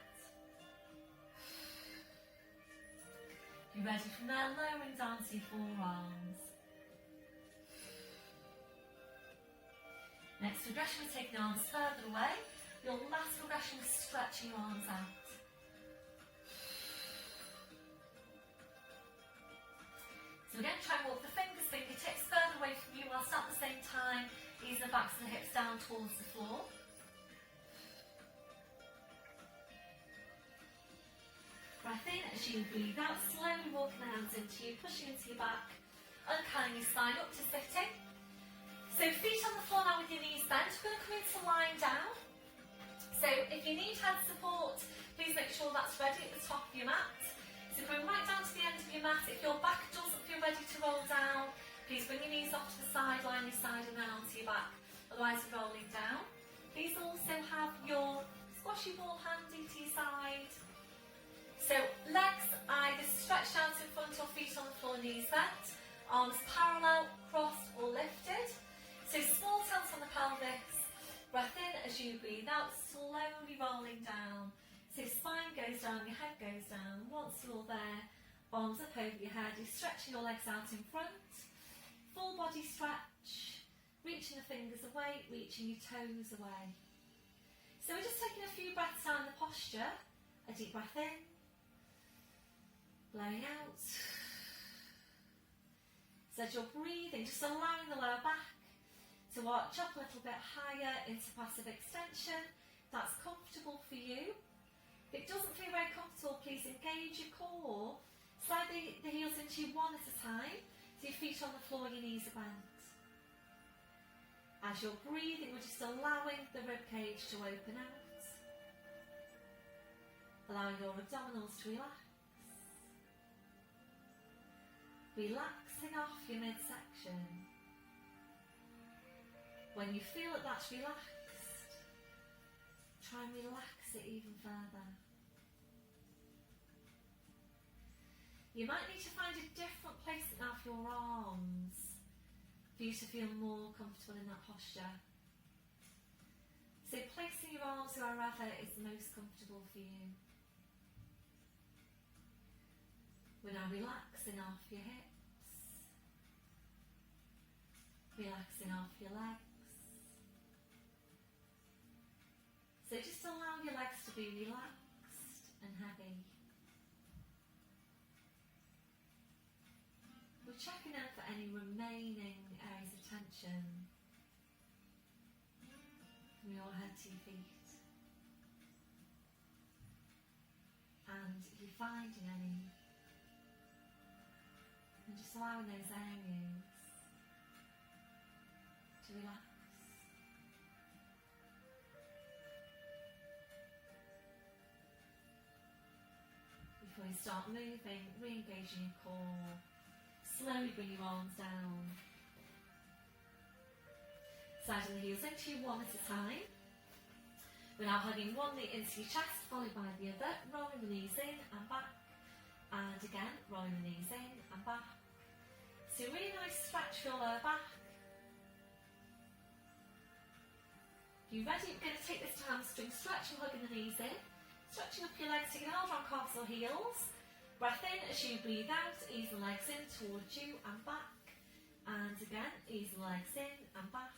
You're ready from there, lowering down to your forearms. Next progression, we're taking the arms further away. Your last progression is stretching your arms out. So again, try and walk the fingers, fingertips further away from you, whilst at the same time ease the backs of the hips down towards the floor. Breath in as you breathe out, slowly walking the hands into you, pushing into your back, uncurling your spine up to sitting. So feet on the floor now with your knees bent. We're going to come into lying down. So if you need hand support, please make sure that's ready at the top of your mat. So coming right down to the end of your mat. If your back doesn't feel ready to roll down, please bring your knees off to the side, line your side and then onto your back, otherwise we're rolling down. Please also have your squashy ball handy to your side. So legs either stretched out in front or feet on the floor, knees bent, arms parallel, crossed or lifted. So small tilt on the pelvis, breath in as you breathe out, slowly rolling down. So spine goes down, your head goes down. Once you're there, arms up over your head, you're stretching your legs out in front. Full body stretch, reaching the fingers away, reaching your toes away. So we're just taking a few breaths down the posture. A deep breath in, blowing out. So as you're breathing, just allowing the lower back to arch up a little bit higher into passive extension. That's comfortable for you. If it doesn't feel very comfortable, please engage your core. Slide the heels into you one at a time. So your feet on the floor, your knees are bent. As you're breathing, we're just allowing the rib cage to open out. Allowing your abdominals to relax. Relaxing off your midsection. When you feel that that's relaxed, try and relax it even further. You might need to find a different placement now for your arms for you to feel more comfortable in that posture. So placing your arms wherever is most comfortable for you. We're now relaxing off your hips, relaxing off your legs. So just allow your legs to be relaxed and heavy. We're checking out for any remaining areas of tension from your head to your feet. And if you're finding any, and just allowing those areas to relax. Before you start moving, re-engaging your core. Slowly bring your arms down. Sliding the heels into you one at a time. We're now hugging one knee into your chest, followed by the other, rolling the knees in and back. And again, rolling the knees in and back. So really nice stretch for your lower back. If you're ready, we're going to take this to hamstring stretch and hugging the knees in. Stretching up your legs, so you can hold around calves or heels. Breath in as you breathe out, ease the legs in towards you and back. And again, ease the legs in and back.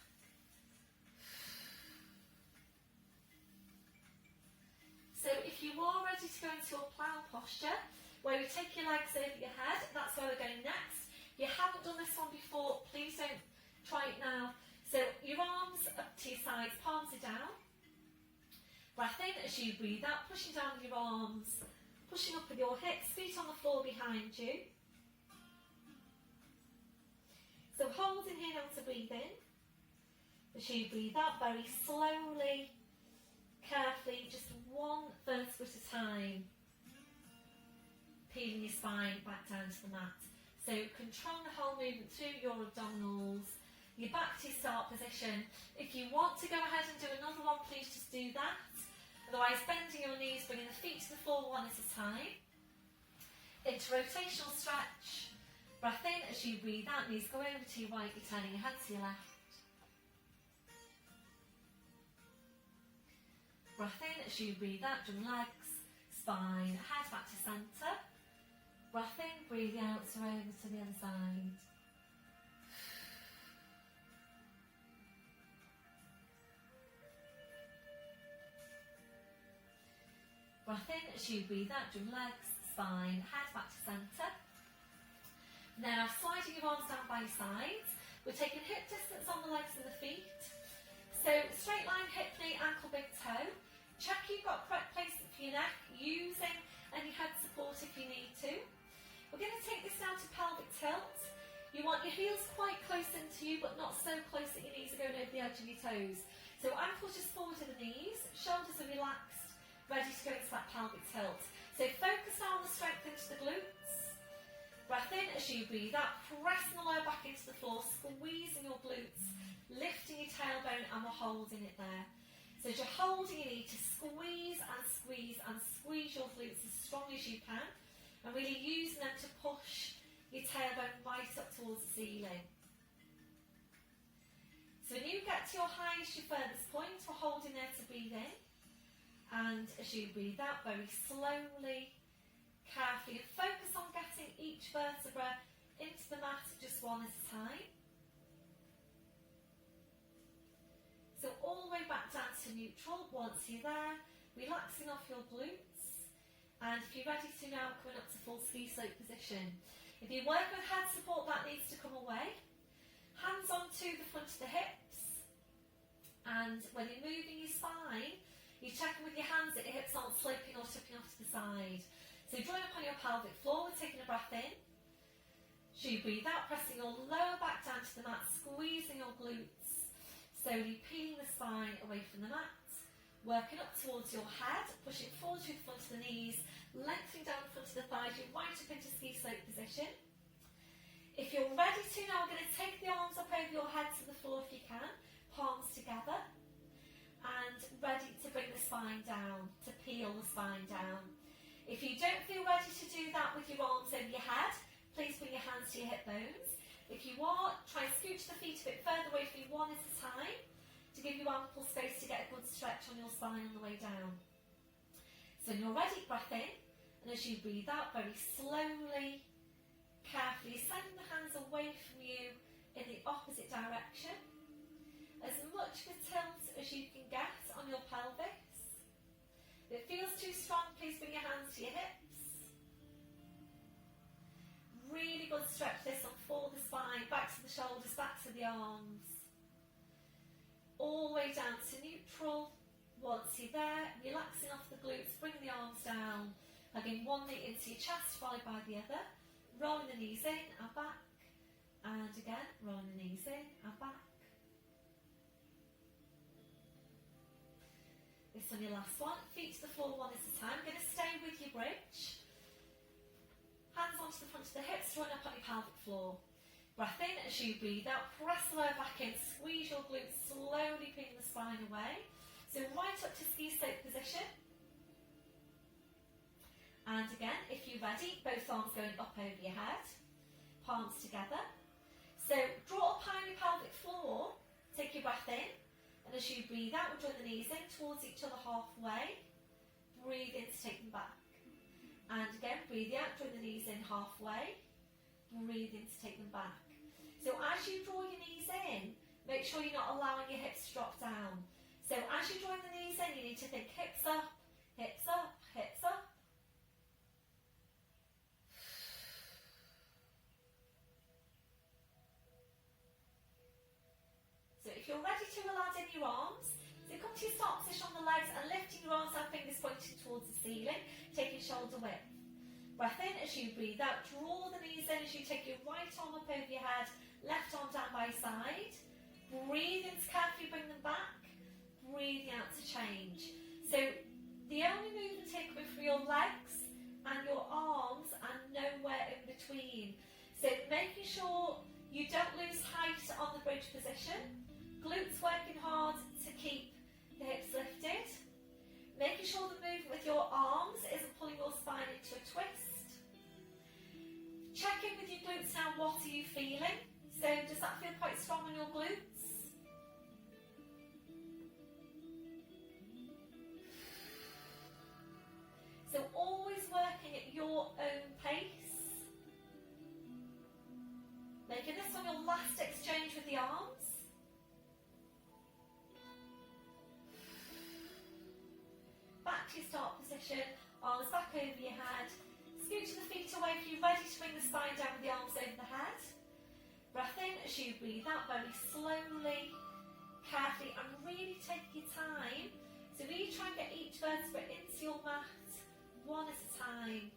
So if you are ready to go into a plough posture, where you take your legs over your head, that's where we're going next. If you haven't done this one before, please don't try it now. So your arms up to your sides, palms are down. Breath in as you breathe out, pushing down with your arms, pushing up with your hips, feet on the floor behind you. So holding here now to breathe in. As you breathe out, very slowly, carefully, just one vertebra at a time. Peeling your spine back down to the mat. So control the whole movement through your abdominals. You're back to your start position. If you want to go ahead and do another one, please just do that. Otherwise, bending your knees, bringing the feet to the floor one at a time. Into rotational stretch. Breath in as you breathe out, knees go over to your right, you're turning your head to your left. Breath in as you breathe out, drum legs, spine, head back to centre. Breath in, breathe out, so over to the other side. Breath in as you breathe out, drum legs, spine, head back to centre. Now sliding your arms down by your sides, we're taking hip distance on the legs and the feet. So straight line, hip, knee, ankle, big toe. Check you've got correct placement for your neck, using any head support if you need to. We're going to take this down to pelvic tilt. You want your heels quite close into you, but not so close that your knees are going over the edge of your toes. So ankles just forward to the knees, shoulders are relaxed, ready to go into that pelvic tilt. So focus now on the strength into the glutes. Breath in as you breathe out, pressing the lower back into the floor, squeezing your glutes, lifting your tailbone, and we're holding it there. So as you're holding, you need to squeeze and squeeze and squeeze your glutes as strong as you can, and really using them to push your tailbone right up towards the ceiling. So when you get to your highest, your furthest point, we're holding there to breathe in. And as you breathe out, very slowly, carefully, and focus on getting each vertebra into the mat just one at a time. So all the way back down to neutral. Once you're there, relaxing off your glutes. And if you're ready to now, coming up to full ski slope position. If you work with head support, that needs to come away. Hands onto the front of the hips. And when you're moving your spine, you're checking with your hands that your hips aren't sloping or tipping off to the side. So join up on your pelvic floor, we're taking a breath in. As you breathe out, pressing your lower back down to the mat, squeezing your glutes. Slowly peeling the spine away from the mat. Working up towards your head, pushing forward to the front of the knees, lengthening down the front of the thighs, you're right up into ski slope position. If you're ready to, now we're going to take the arms up over your head to the floor if you can, palms together. And ready to bring the spine down, to peel the spine down. If you don't feel ready to do that with your arms over your head, please bring your hands to your hip bones. If you are, try and scooch the feet a bit further away from you one at a time to give you ample space to get a good stretch on your spine on the way down. So when you're ready, breath in, and as you breathe out, very slowly, carefully, send the hands away from you in the opposite direction. As much of a tilt as you can get on your pelvis. If it feels too strong, please bring your hands to your hips. Really good stretch this one for the spine, back to the shoulders, back to the arms. All the way down to neutral. Once you're there, relaxing off the glutes, bring the arms down, hugging one knee into your chest, followed by the other. Rolling the knees in and back. And again, rolling the knees in and back. This on your last one, feet to the floor one at a time. We're going to stay with your bridge. Hands onto the front of the hips, join up on your pelvic floor. Breath in as you breathe out, press the lower back in, squeeze your glutes, slowly peeling the spine away. So right up to ski slope position. And again, if you're ready, both arms going up over your head, palms together. So draw up high on your pelvic floor, take your breath in. And as you breathe out, we'll join the knees in towards each other halfway. Breathe in to take them back. And again, breathe out, join the knees in halfway. Breathe in to take them back. So as you draw your knees in, make sure you're not allowing your hips to drop down. So as you draw the knees in, you need to think hips up, hips up, hips up. So if you're ready to, we'll add in your arms. So come to your start position on the legs and lifting your arms and fingers pointing towards the ceiling, taking shoulder width. Breath in as you breathe out, draw the knees in as you take your right arm up over your head, left arm down by your side. Breathe in to carefully bring them back, breathing out to change. So the only movement here coming from your legs and your arms and nowhere in between. So making sure you don't lose height on the bridge position, glutes working hard to keep the hips lifted, making sure the movement with your arms isn't pulling your spine into a twist. Check in with your glutes now, what are you feeling? So does that feel quite strong on your glutes? So always working at your own pace. Making this one your last exchange with the arms. Back to your start position, arms back over your head. Scooch the feet away if you're ready to bring the spine down with the arms over the head. Breath in as you breathe out very slowly, carefully, and really take your time. So really try and get each vertebra into your mat, one at a time.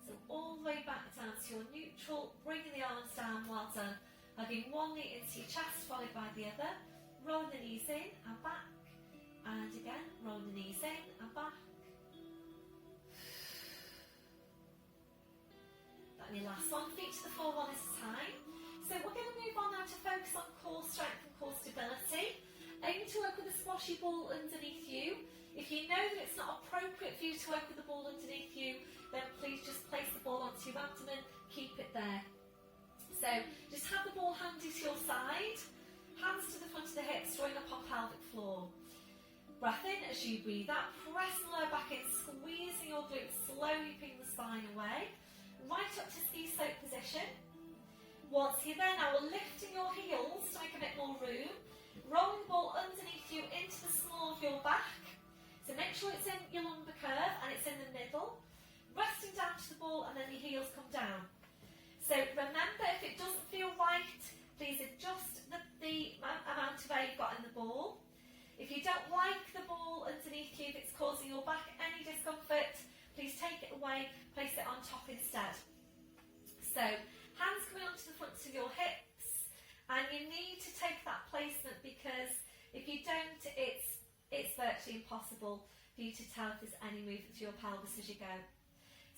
So all the way back down to your neutral, bringing the arms down, well done. Hugging one knee into your chest, followed by the other. Roll the knees in and back. And again, roll the knees in and back. And your last one, feet to the floor one at a time. So we're going to move on now to focus on core strength and core stability. Aim to work with a squashy ball underneath you. If you know that it's not appropriate for you to work with the ball underneath you, then please just place the ball onto your abdomen, keep it there. So just have the ball handy to your side, hands to the front of the hips, drawing up on pelvic floor. Breath in as you breathe out, press the lower back in, squeezing your glutes, slowly pulling the spine away, right up to ski slope position. Once you're there now, we're lifting your heels to make a bit more room, rolling the ball underneath you into the small of your back. So make sure it's in your lumbar curve and it's in the middle, resting down to the ball and then your heels come down. So remember, if it doesn't feel right, please adjust the amount of air you've got in the ball. If you don't like the ball underneath you, if it's causing your back any discomfort, please take it away, place it on top instead. So hands coming onto the fronts of your hips, and you need to take that placement because if you don't, it's virtually impossible for you to tell if there's any movement to your pelvis as you go.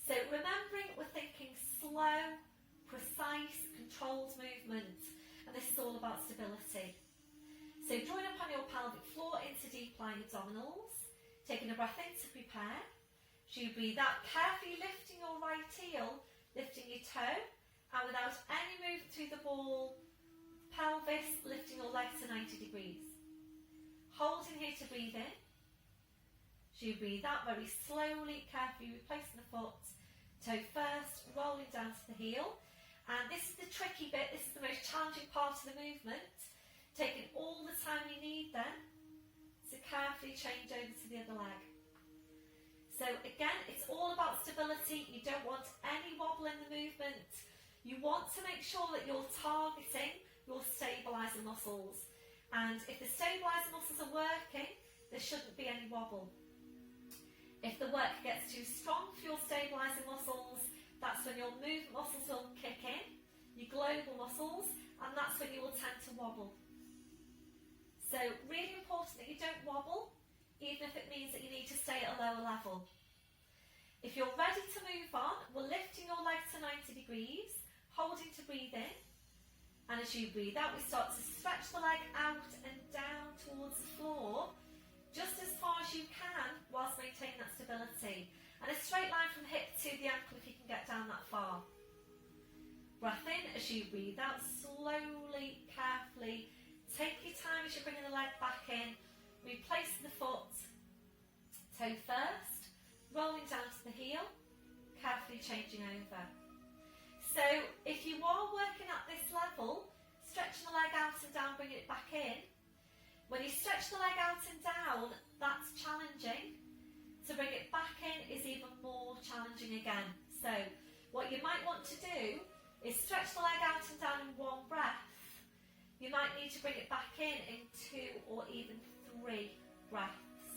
So remembering, we're thinking slow, precise, controlled movement, and this is all about stability. So join up on your pelvic floor into deep lying abdominals, taking a breath in to prepare. As you breathe out, carefully lifting your right heel, lifting your toe, and without any movement through the ball, pelvis, lifting your legs to 90 degrees. Holding here to breathe in. As you breathe out, very slowly, carefully replacing the foot, toe first, rolling down to the heel. And this is the tricky bit, this is the most challenging part of the movement. Taking all the time you need then to carefully change over to the other leg. So again, it's all about stability. You don't want any wobble in the movement. You want to make sure that you're targeting your stabiliser muscles. And if the stabiliser muscles are working, there shouldn't be any wobble. If the work gets too strong for your stabiliser muscles, that's when your movement muscles will kick in, your global muscles, and that's when you will tend to wobble. So really important that you don't wobble, even if it means that you need to stay at a lower level. If you're ready to move on, we're lifting your legs to 90 degrees, holding to breathe in. And as you breathe out, we start to stretch the leg out and down towards the floor, just as far as you can, whilst maintaining that stability. And a straight line from the hip to the ankle if you can get down that far. Breath in as you breathe out, slowly, carefully. Take your time as you're bringing the leg back in. Replace the foot, toe first, rolling down to the heel, carefully changing over. So if you are working at this level, stretching the leg out and down, bringing it back in. When you stretch the leg out and down, that's challenging. To bring it back in is even more challenging again. So what you might want to do is stretch the leg out and down in one breath. You might need to bring it back in 2 or even 3 breaths.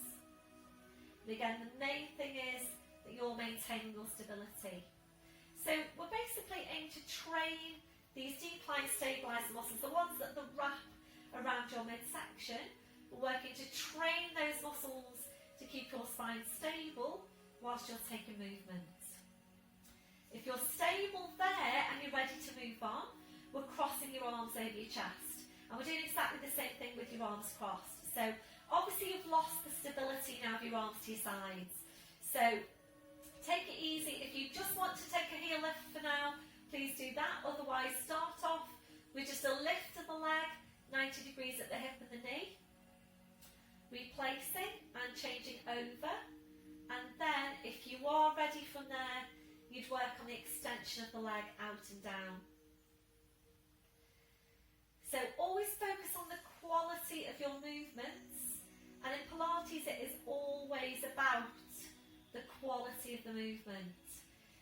And again, the main thing is that you're maintaining your stability. So we're basically aiming to train these decline stabilizer muscles, the ones that wrap around your midsection. We're working to train those muscles to keep your spine stable whilst you're taking movement. If you're stable there and you're ready to move on, we're crossing your arms over your chest. And we're doing exactly the same thing with your arms crossed. So obviously you've lost the stability now of your arms to your sides. So take it easy. If you just want to take a heel lift for now, please do that. Otherwise, start off with just a lift of the leg, 90 degrees at the hip and the knee. Replacing and changing over. And then, if you are ready from there, you'd work on the extension of the leg out and down. So always focus on the quality of your movements. And in Pilates, it is always about the quality of the movement.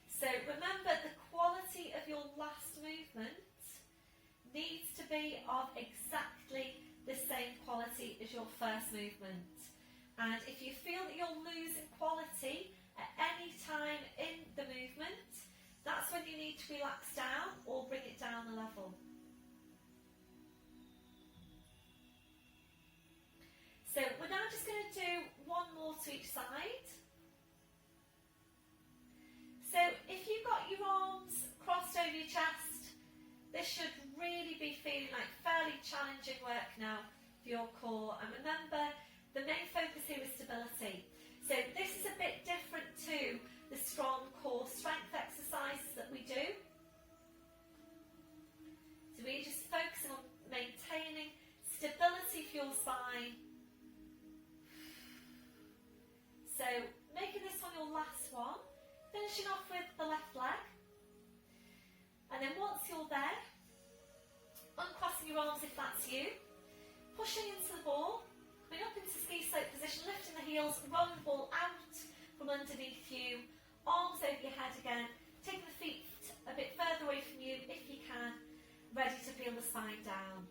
So remember, the quality of your last movement needs to be of exactly the same quality as your first movement. And if you feel that you're losing quality at any time in the movement, that's when you need to relax down or bring it down a level. So we're now just going to do one more to each side. So if you've got your arms crossed over your chest, this should really be feeling like fairly challenging work now for your core. And remember, the main focus here is stability. So this is a bit different to the strong core strength exercises that we do. So we're just focusing on maintaining stability for your spine. So making this on your last one, finishing off with the left leg. And then once you're there, uncrossing your arms if that's you, pushing into the ball, coming up into ski slope position, lifting the heels, rolling the ball out from underneath you, arms over your head again, taking the feet a bit further away from you if you can, ready to feel the spine down.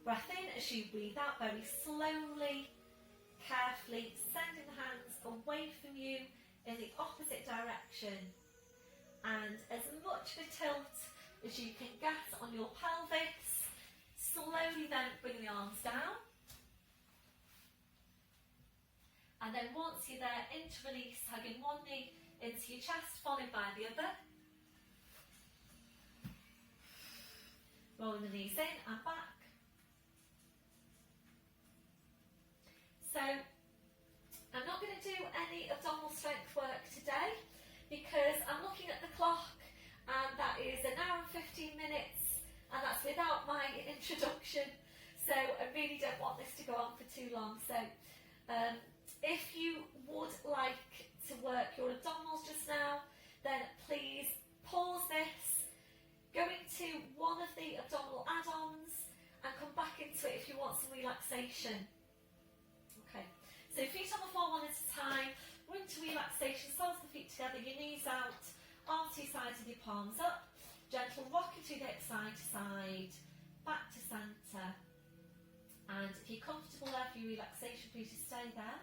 Breath in as you breathe out very slowly, carefully, sending the hands away from you in the opposite direction. And as much of a tilt as you can get on your pelvis, slowly then bring the arms down. And then once you're there, into release, hugging one knee into your chest, followed by the other. Rolling the knees in and back. So, I'm not going to do any abdominal strength work today because I'm looking at the clock and that is an hour and 15 minutes and that's without my introduction. So I really don't want this to go on for too long. So if you would like to work your abdominals just now, then please pause this, go into one of the abdominal add-ons and come back into it if you want some relaxation. Okay, so feet on the floor one at a time, we're into relaxation, soles of the feet together, your knees out, arms to your sides with your palms up, gentle rocking through the hips side to side, back to centre. And if you're comfortable there for your relaxation, please just stay there.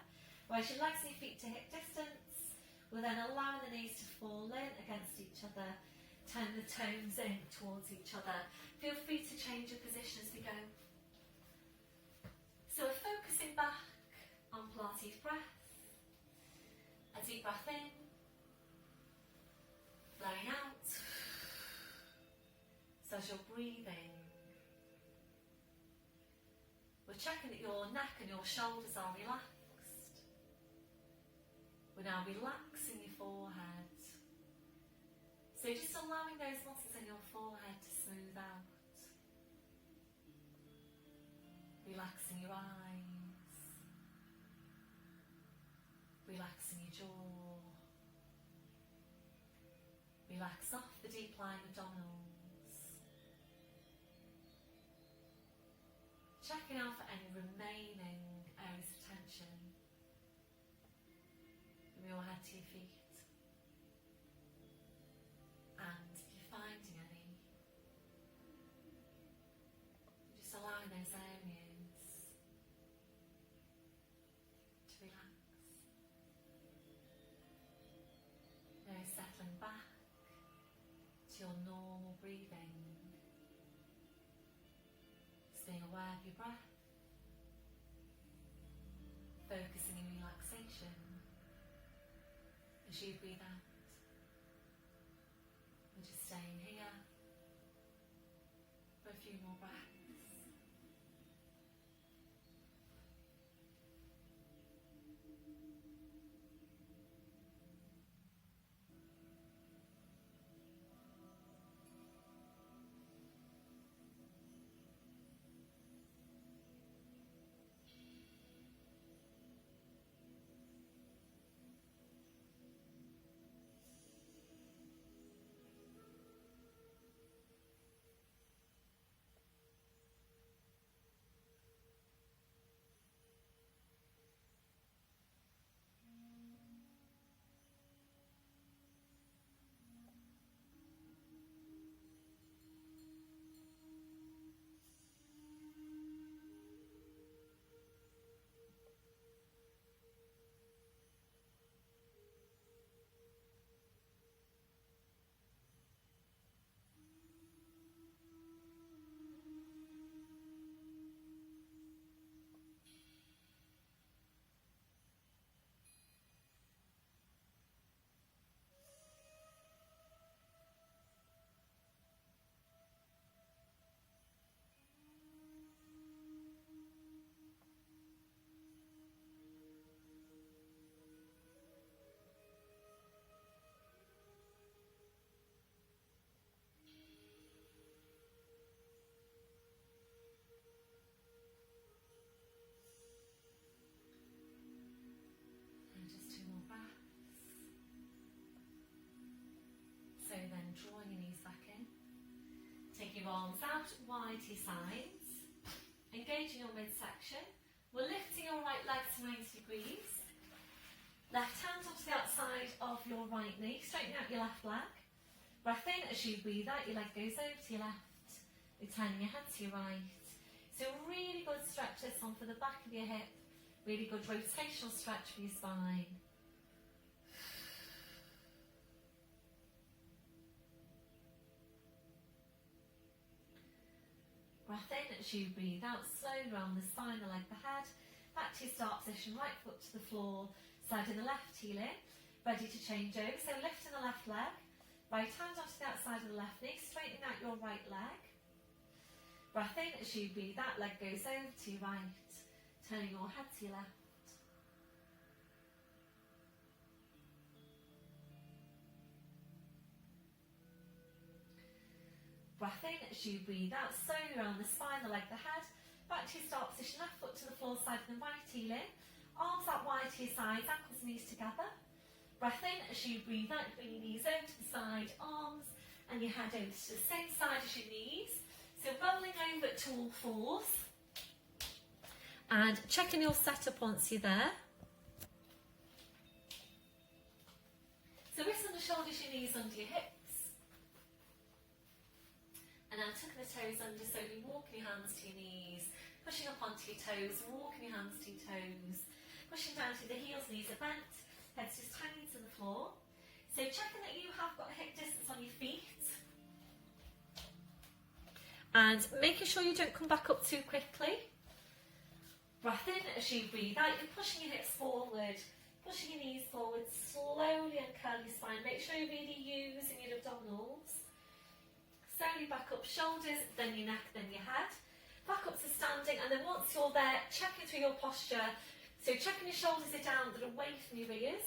Raise your legs and your feet to hip distance. We're then allowing the knees to fall in against each other, turn the toes in towards each other. Feel free to change your position as we go. So we're focusing back on Pilates breath. A deep breath in, blowing out. So as you're breathing, we're checking that your neck and your shoulders are relaxed. We're now relaxing your forehead. So just allowing those muscles in your forehead to smooth out. Relaxing your eyes. Relaxing your jaw. Relax off the deep lying abdominals. Checking out for any remaining areas of tension from your head to your feet. And if you're finding any, just allowing those areas to relax. Now settling back to your normal breathing. Just being aware of your breath. Focusing in relaxation as you breathe out. We're just staying here for a few more breaths. So then drawing your knees back in, taking your arms out wide to your sides, engaging your midsection. We're lifting your right leg to 90 degrees, left hand onto the outside of your right knee, straighten out your left leg. Breath in as you breathe out, your leg goes over to your left, returning your head to your right. So really good stretch this one for the back of your hip, really good rotational stretch for your spine. Breath in as you breathe out, slowly around the spine, the leg, the head. Back to your start position, right foot to the floor, sliding the left heel in. Ready to change over, so lifting the left leg. Right hand onto the outside of the left knee, straightening out your right leg. Breath in as you breathe out, leg goes over to your right, turning your head to your left. Breath in as you breathe out, slowly around the spine, the leg, the head. Back to your start position, left foot to the floor, side of the right heel in. Arms out wide to your sides, ankles and knees together. Breath in as you breathe out, bring your knees over to the side, arms and your head over to the same side as your knees. So rolling over to all fours. And checking your setup once you're there. So wrists under shoulders, your knees under your hips. And now tucking the toes under, slowly walking your hands to your knees, pushing up onto your toes, walking your hands to your toes, pushing down to the heels, knees are bent, head's just hanging to the floor. So checking that you have got a hip distance on your feet. And making sure you don't come back up too quickly. Breath in as you breathe out, you're pushing your hips forward, pushing your knees forward, slowly uncurl your spine. Make sure you're really using your abdominals. Slowly back up, shoulders, then your neck, then your head. Back up to standing, and then once you're there, checking through your posture. So checking your shoulders are down, but away from your ears.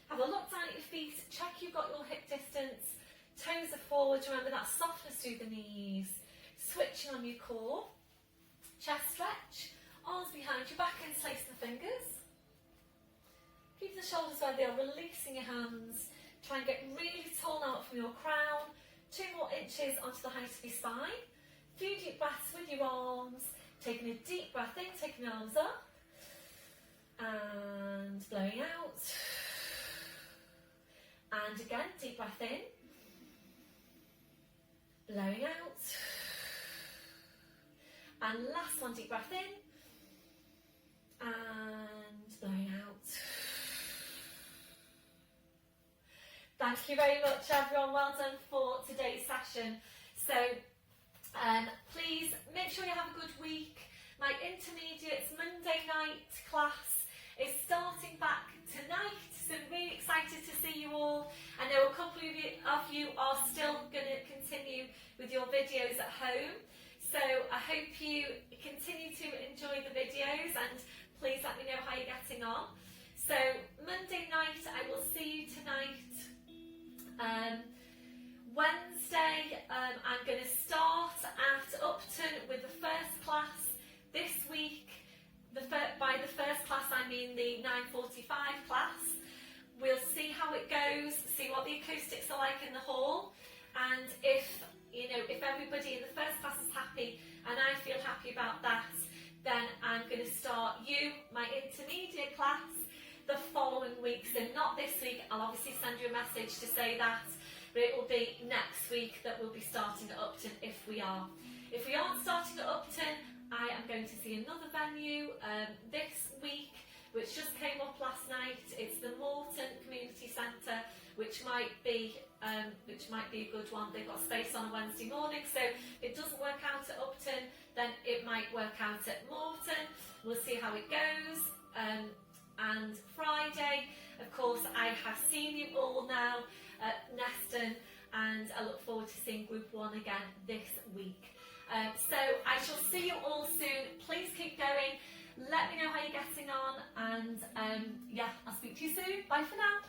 Have a look down at your feet, check you've got your hip distance, toes are forward, remember that softness through the knees, switching on your core, chest stretch, arms behind your back, interlace the fingers. Keep the shoulders where they are, releasing your hands, try and get really tall out from your crown, 2 more inches onto the height of your spine, few deep breaths with your arms, taking a deep breath in, taking the arms up, and blowing out. And again, deep breath in, blowing out. And last one, deep breath in, and blowing out. Thank you very much, everyone. Well done for today's session. So please make sure you have a good week. My intermediates Monday night class is starting back tonight, so I'm really excited to see you all. I know a couple of you are still going to continue with your videos at home, so I hope you continue to enjoy the videos, and please let me know how you're getting on. So Monday night, I will see you tonight. Wednesday, I'm going to start at Upton with the first class this week. By the first class, I mean the 9:45 class. We'll see how it goes, see what the acoustics are like in the hall, and if everybody in the first class is happy and I feel happy about that, then I'm going to start my intermediate class, the following week. So not this week, I'll obviously send you a message to say that, but it will be next week that we'll be starting at Upton if we are. If we aren't starting at Upton, I am going to see another venue this week, which just came up last night. It's the Morton Community Centre, which might be a good one. They've got space on a Wednesday morning, so if it doesn't work out at Upton, then it might work out at Morton. We'll see how it goes. And Friday, of course, I have seen you all now at Neston, and I look forward to seeing Group 1 again this week. So I shall see you all soon. Please keep going. Let me know how you're getting on, and yeah, I'll speak to you soon. Bye for now.